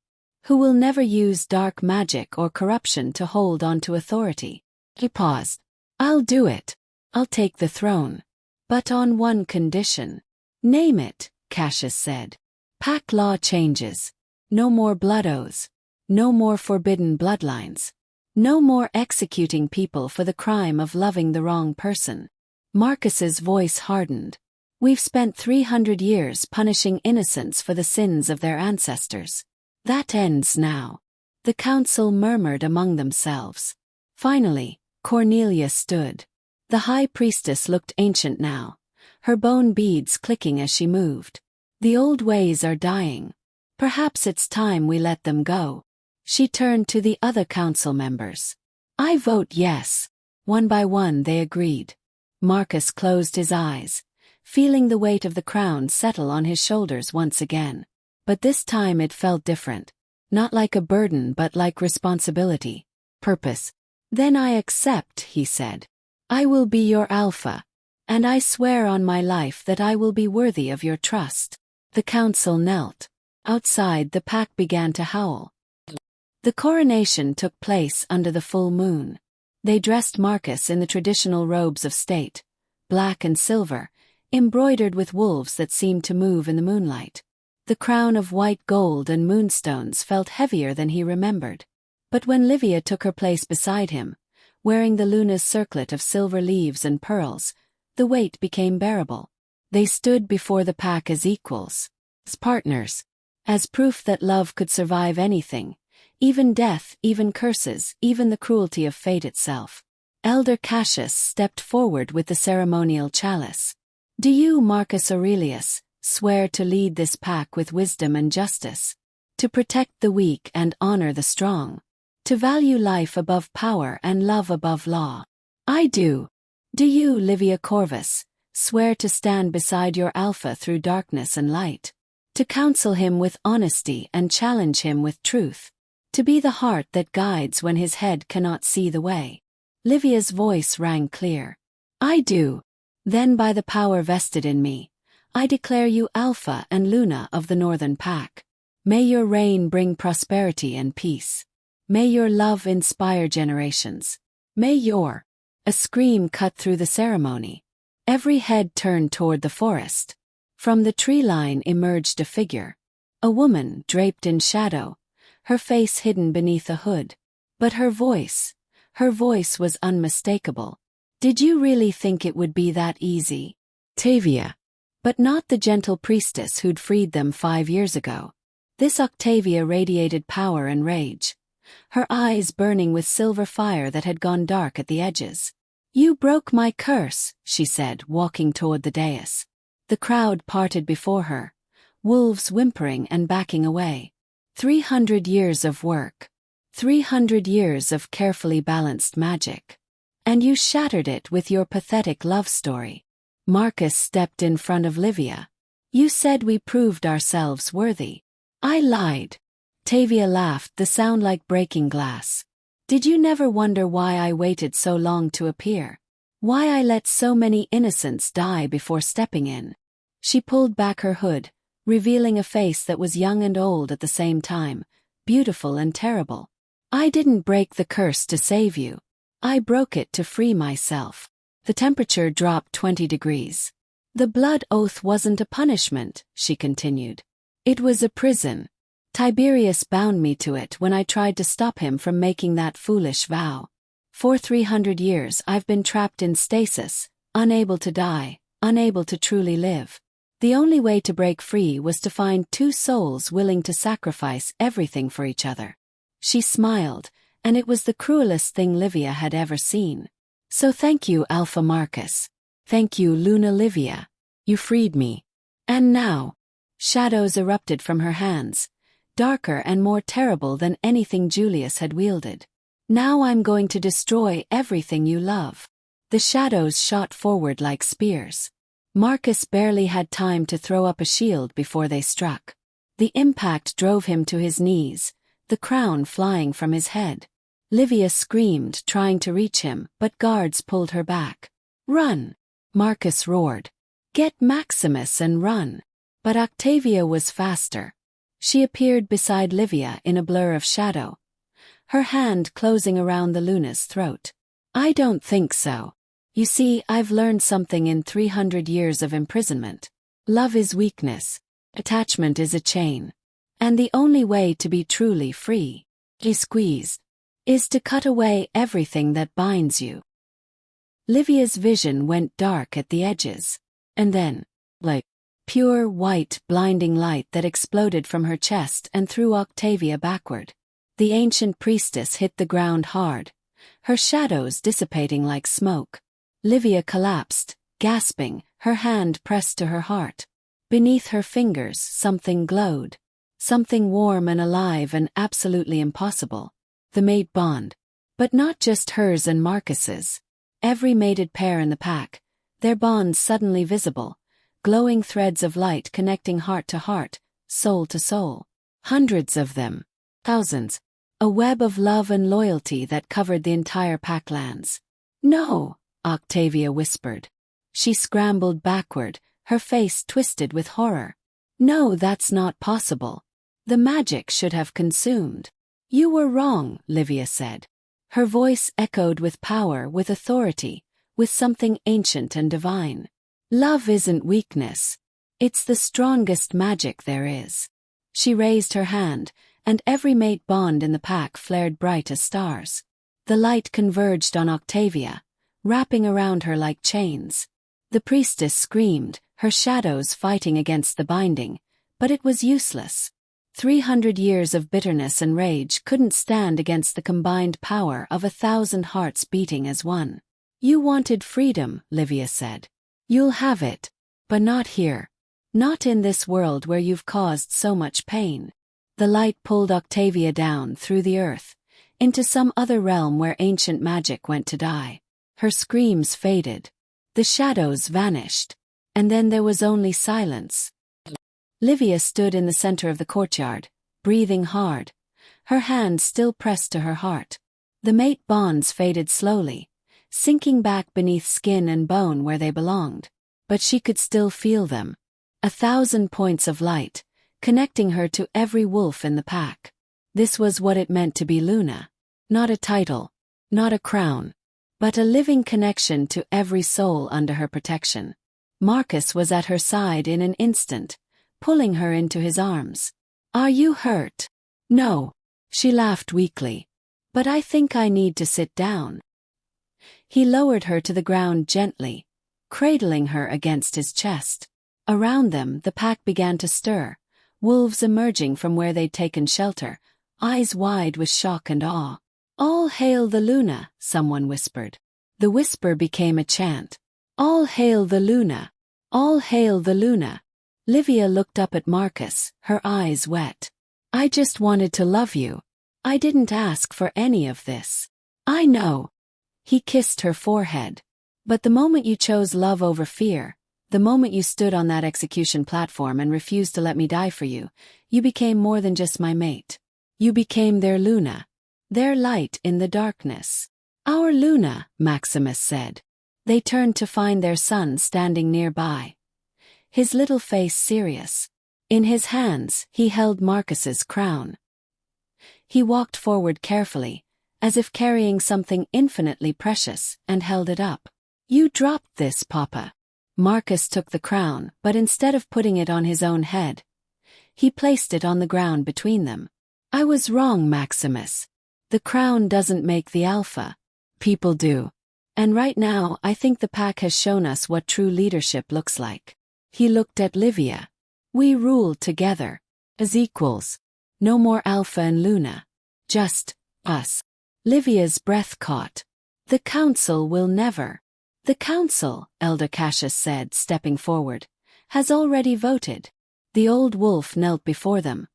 who will never use dark magic or corruption to hold on to authority. He paused. I'll do it. I'll take the throne. But on one condition. Name it, Cassius said. Pack law changes. No more blood oaths. No more forbidden bloodlines. No more executing people for the crime of loving the wrong person. Marcus's voice hardened. We've spent 300 years punishing innocents for the sins of their ancestors. That ends now. The council murmured among themselves. Finally, Cornelia stood. The high priestess looked ancient now, her bone beads clicking as she moved. The old ways are dying. Perhaps it's time we let them go. She turned to the other council members. I vote yes. One by one they agreed. Marcus closed his eyes, feeling the weight of the crown settle on his shoulders once again. But this time it felt different. Not like a burden but like responsibility. Purpose. Then I accept, he said. I will be your alpha. And I swear on my life that I will be worthy of your trust. The council knelt. Outside the pack began to howl. The coronation took place under the full moon. They dressed Marcus in the traditional robes of state, black and silver, embroidered with wolves that seemed to move in the moonlight. The crown of white gold and moonstones felt heavier than he remembered. But when Livia took her place beside him, wearing the Luna's circlet of silver leaves and pearls, the weight became bearable. They stood before the pack as equals, as partners, as proof that love could survive anything, even death, even curses, even the cruelty of fate itself. Elder Cassius stepped forward with the ceremonial chalice. Do you, Marcus Aurelius, swear to lead this pack with wisdom and justice, to protect the weak and honor the strong, to value life above power and love above law? I do. Do you, Livia Corvus, swear to stand beside your alpha through darkness and light, to counsel him with honesty and challenge him with truth, to be the heart that guides when his head cannot see the way? Livia's voice rang clear. I do. Then by the power vested in me, I declare you Alpha and Luna of the Northern Pack. May your reign bring prosperity and peace. May your love inspire generations. May your... A scream cut through the ceremony. Every head turned toward the forest. From the tree line emerged a figure. A woman draped in shadow, her face hidden beneath a hood. But her voice was unmistakable. "Did you really think it would be that easy, Octavia?" But not the gentle priestess who'd freed them 5 years ago. This Octavia radiated power and rage, her eyes burning with silver fire that had gone dark at the edges. "You broke my curse," she said, walking toward the dais. The crowd parted before her, wolves whimpering and backing away. 300 years of work. 300 years of carefully balanced magic. And you shattered it with your pathetic love story. Marcus stepped in front of Livia. "You said we proved ourselves worthy." "I lied." Octavia laughed, the sound like breaking glass. "Did you never wonder why I waited so long to appear? Why I let so many innocents die before stepping in?" She pulled back her hood, revealing a face that was young and old at the same time, beautiful and terrible. "I didn't break the curse to save you. I broke it to free myself." The temperature dropped 20 degrees. "The blood oath wasn't a punishment," she continued. "It was a prison. Tiberius bound me to it when I tried to stop him from making that foolish vow. For 300 years I've been trapped in stasis, unable to die, unable to truly live. The only way to break free was to find 2 souls willing to sacrifice everything for each other." She smiled, and it was the cruelest thing Livia had ever seen. "So thank you, Alpha Marcus. Thank you, Luna Livia. You freed me. And now..." Shadows erupted from her hands, darker and more terrible than anything Julius had wielded. "Now I'm going to destroy everything you love." The shadows shot forward like spears. Marcus barely had time to throw up a shield before they struck. The impact drove him to his knees, the crown flying from his head. Livia screamed, trying to reach him, but guards pulled her back. "Run!" Marcus roared. "Get Maximus and run!" But Octavia was faster. She appeared beside Livia in a blur of shadow, her hand closing around the Luna's throat. "I don't think so. You see, I've learned something in 300 years of imprisonment. Love is weakness. Attachment is a chain. And the only way to be truly free," he squeezed, "is to cut away everything that binds you." Livia's vision went dark at the edges. And then, like pure white, blinding light that exploded from her chest and threw Octavia backward. The ancient priestess hit the ground hard, her shadows dissipating like smoke. Livia collapsed, gasping, her hand pressed to her heart. Beneath her fingers something glowed. Something warm and alive and absolutely impossible. The mate bond. But not just hers and Marcus's. Every mated pair in the pack, their bonds suddenly visible, glowing threads of light connecting heart to heart, soul to soul. Hundreds of them. Thousands. A web of love and loyalty that covered the entire packlands. "No," Octavia whispered. She scrambled backward, her face twisted with horror. "No, that's not possible. The magic should have consumed." "You were wrong," Livia said. Her voice echoed with power, with authority, with something ancient and divine. "Love isn't weakness. It's the strongest magic there is." She raised her hand, and every mate bond in the pack flared bright as stars. The light converged on Octavia, wrapping around her like chains. The priestess screamed, her shadows fighting against the binding, but it was useless. 300 years of bitterness and rage couldn't stand against the combined power of 1,000 hearts beating as one. "You wanted freedom," Livia said. "You'll have it. But not here. Not in this world where you've caused so much pain." The light pulled Octavia down through the earth, into some other realm where ancient magic went to die. Her screams faded. The shadows vanished. And then there was only silence. Livia stood in the center of the courtyard, breathing hard, her hand still pressed to her heart. The mate bonds faded slowly, sinking back beneath skin and bone where they belonged. But she could still feel them. 1,000 points of light, connecting her to every wolf in the pack. This was what it meant to be Luna. Not a title, not a crown, but a living connection to every soul under her protection. Marcus was at her side in an instant, pulling her into his arms. "Are you hurt?" "No." She laughed weakly. "But I think I need to sit down." He lowered her to the ground gently, cradling her against his chest. Around them, the pack began to stir, wolves emerging from where they'd taken shelter, eyes wide with shock and awe. "All hail the Luna," someone whispered. The whisper became a chant. "All hail the Luna! All hail the Luna!" Livia looked up at Marcus, her eyes wet. "I just wanted to love you. I didn't ask for any of this." "I know." He kissed her forehead. "But the moment you chose love over fear, the moment you stood on that execution platform and refused to let me die for you, you became more than just my mate. You became their Luna. Their light in the darkness." "Our Luna," Maximus said. They turned to find their son standing nearby, his little face serious. In his hands, he held Marcus's crown. He walked forward carefully, as if carrying something infinitely precious, and held it up. "You dropped this, Papa." Marcus took the crown, but instead of putting it on his own head, he placed it on the ground between them. "I was wrong, Maximus. The crown doesn't make the alpha. People do. And right now, I think the pack has shown us what true leadership looks like." He looked at Livia. "We rule together. As equals. No more Alpha and Luna. Just us." Livia's breath caught. "The council will never." "The council," Elder Cassius said, stepping forward, "has already voted." The old wolf knelt before them,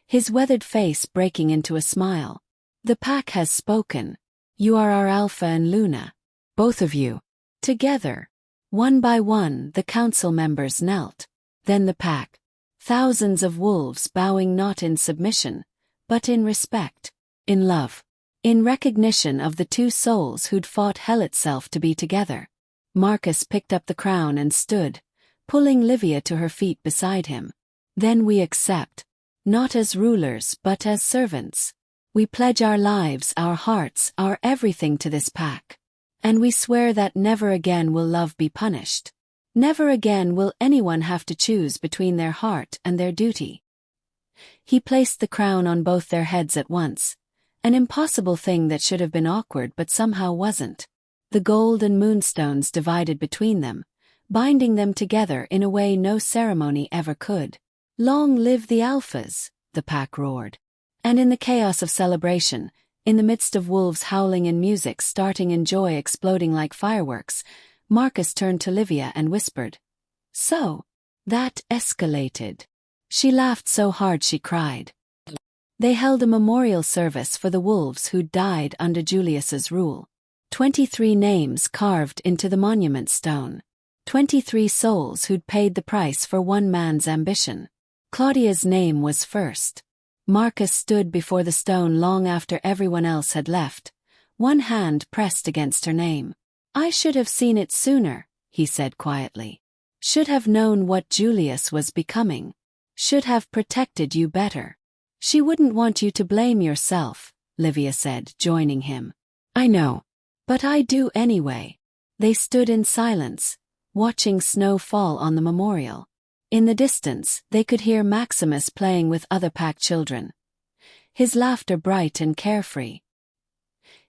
his weathered face breaking into a smile. "The pack has spoken. You are our Alpha and Luna. Both of you. Together." One by one, the council members knelt. Then the pack. Thousands of wolves bowing not in submission, but in respect, in love, in recognition of the two souls who'd fought hell itself to be together. Marcus picked up the crown and stood, pulling Livia to her feet beside him. "Then we accept. Not as rulers but as servants. We pledge our lives, our hearts, our everything to this pack. And we swear that never again will love be punished. Never again will anyone have to choose between their heart and their duty." He placed the crown on both their heads at once, an impossible thing that should have been awkward but somehow wasn't. The gold and moonstones divided between them, binding them together in a way no ceremony ever could. "Long live the Alphas," the pack roared. And in the chaos of celebration, in the midst of wolves howling and music starting and joy exploding like fireworks, Marcus turned to Livia and whispered, "So, that escalated." She laughed so hard she cried. They held a memorial service for the wolves who'd died under Julius's rule. 23 names carved into the monument stone. 23 souls who'd paid the price for one man's ambition. Claudia's name was first. Marcus stood before the stone long after everyone else had left, one hand pressed against her name. "I should have seen it sooner," he said quietly. "Should have known what Julius was becoming. Should have protected you better." "She wouldn't want you to blame yourself," Livia said, joining him. "I know. But I do anyway." They stood in silence, watching snow fall on the memorial. In the distance, they could hear Maximus playing with other pack children, his laughter bright and carefree.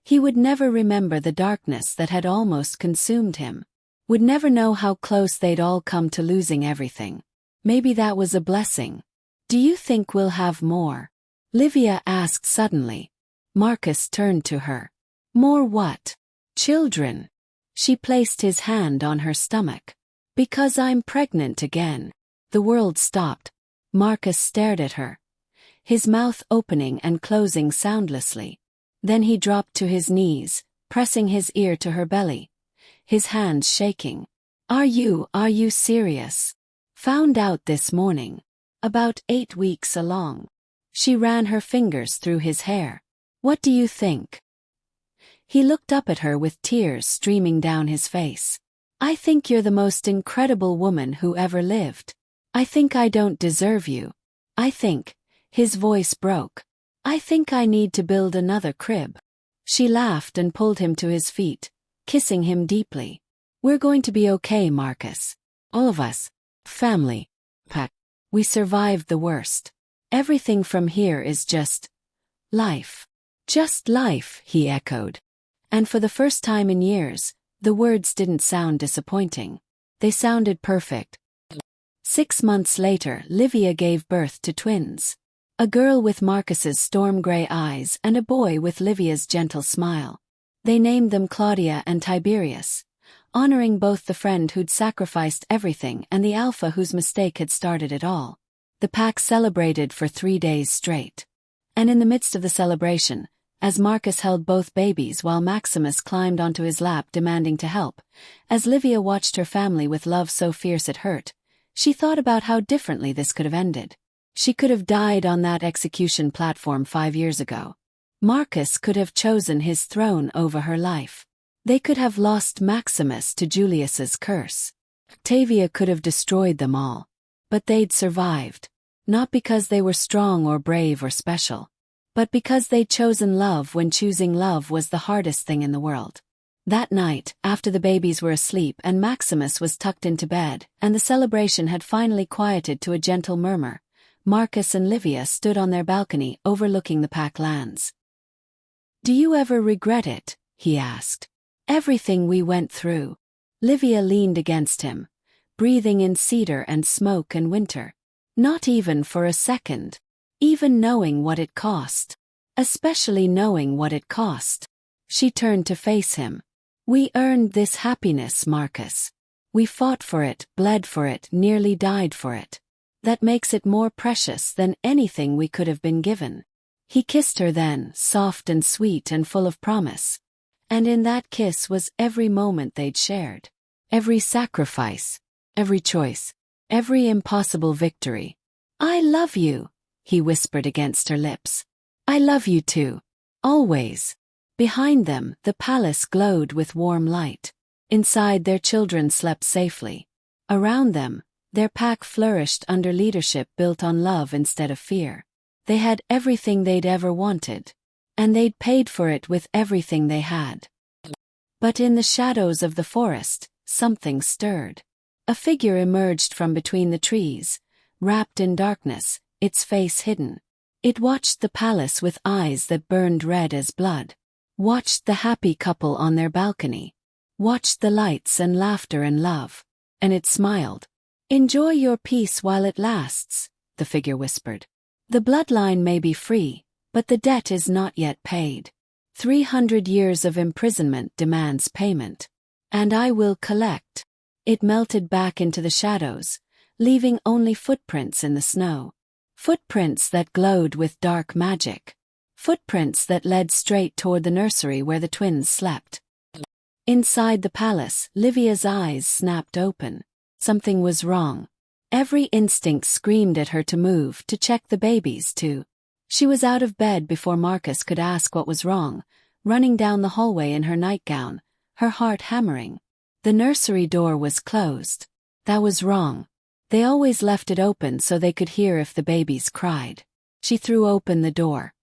He would never remember the darkness that had almost consumed him, would never know how close they'd all come to losing everything. Maybe that was a blessing. "Do you think we'll have more?" Livia asked suddenly. Marcus turned to her. "More what?" "Children." She placed his hand on her stomach. "Because I'm pregnant again." The world stopped. Marcus stared at her, his mouth opening and closing soundlessly. Then he dropped to his knees, pressing his ear to her belly, his hands shaking. Are you serious?" "Found out this morning. About 8 weeks along." She ran her fingers through his hair. "What do you think?" He looked up at her with tears streaming down his face. "I think you're the most incredible woman who ever lived. I think I don't deserve you. I think," his voice broke, "I think I need to build another crib." She laughed and pulled him to his feet, kissing him deeply. "We're going to be okay, Marcus. All of us. Family. Pack. We survived the worst. Everything from here is just life. Just life, he echoed. And for the first time in years, the words didn't sound disappointing. They sounded perfect. 6 months later, Livia gave birth to twins. A girl with Marcus's storm-gray eyes and a boy with Livia's gentle smile. They named them Claudia and Tiberius, honoring both the friend who'd sacrificed everything and the alpha whose mistake had started it all. The pack celebrated for 3 days straight. And in the midst of the celebration, as Marcus held both babies while Maximus climbed onto his lap demanding to help, as Livia watched her family with love so fierce it hurt, she thought about how differently this could have ended. She could have died on that execution platform 5 years ago. Marcus could have chosen his throne over her life. They could have lost Maximus to Julius's curse. Octavia could have destroyed them all. But they'd survived. Not because they were strong or brave or special, but because they'd chosen love when choosing love was the hardest thing in the world. That night, after the babies were asleep and Maximus was tucked into bed, and the celebration had finally quieted to a gentle murmur, Marcus and Livia stood on their balcony overlooking the pack lands. "Do you ever regret it?" he asked. "Everything we went through." Livia leaned against him, breathing in cedar and smoke and winter. "Not even for a second. Even knowing what it cost. Especially knowing what it cost." She turned to face him. "We earned this happiness, Marcus. We fought for it, bled for it, nearly died for it. That makes it more precious than anything we could have been given." He kissed her then, soft and sweet and full of promise. And in that kiss was every moment they'd shared. Every sacrifice. Every choice. Every impossible victory. "I love you," he whispered against her lips. "I love you too. Always." Behind them, the palace glowed with warm light. Inside, their children slept safely. Around them, their pack flourished under leadership built on love instead of fear. They had everything they'd ever wanted. And they'd paid for it with everything they had. But in the shadows of the forest, something stirred. A figure emerged from between the trees, wrapped in darkness, its face hidden. It watched the palace with eyes that burned red as blood. Watched the happy couple on their balcony. Watched the lights and laughter and love. And it smiled. "Enjoy your peace while it lasts," the figure whispered. "The bloodline may be free, but the debt is not yet paid. 300 years of imprisonment demands payment. And I will collect." It melted back into the shadows, leaving only footprints in the snow. Footprints that glowed with dark magic. Footprints that led straight toward the nursery where the twins slept. Inside the palace, Livia's eyes snapped open. Something was wrong. Every instinct screamed at her to move, to check the babies, too. She was out of bed before Marcus could ask what was wrong, running down the hallway in her nightgown, her heart hammering. The nursery door was closed. That was wrong. They always left it open so they could hear if the babies cried. She threw open the door.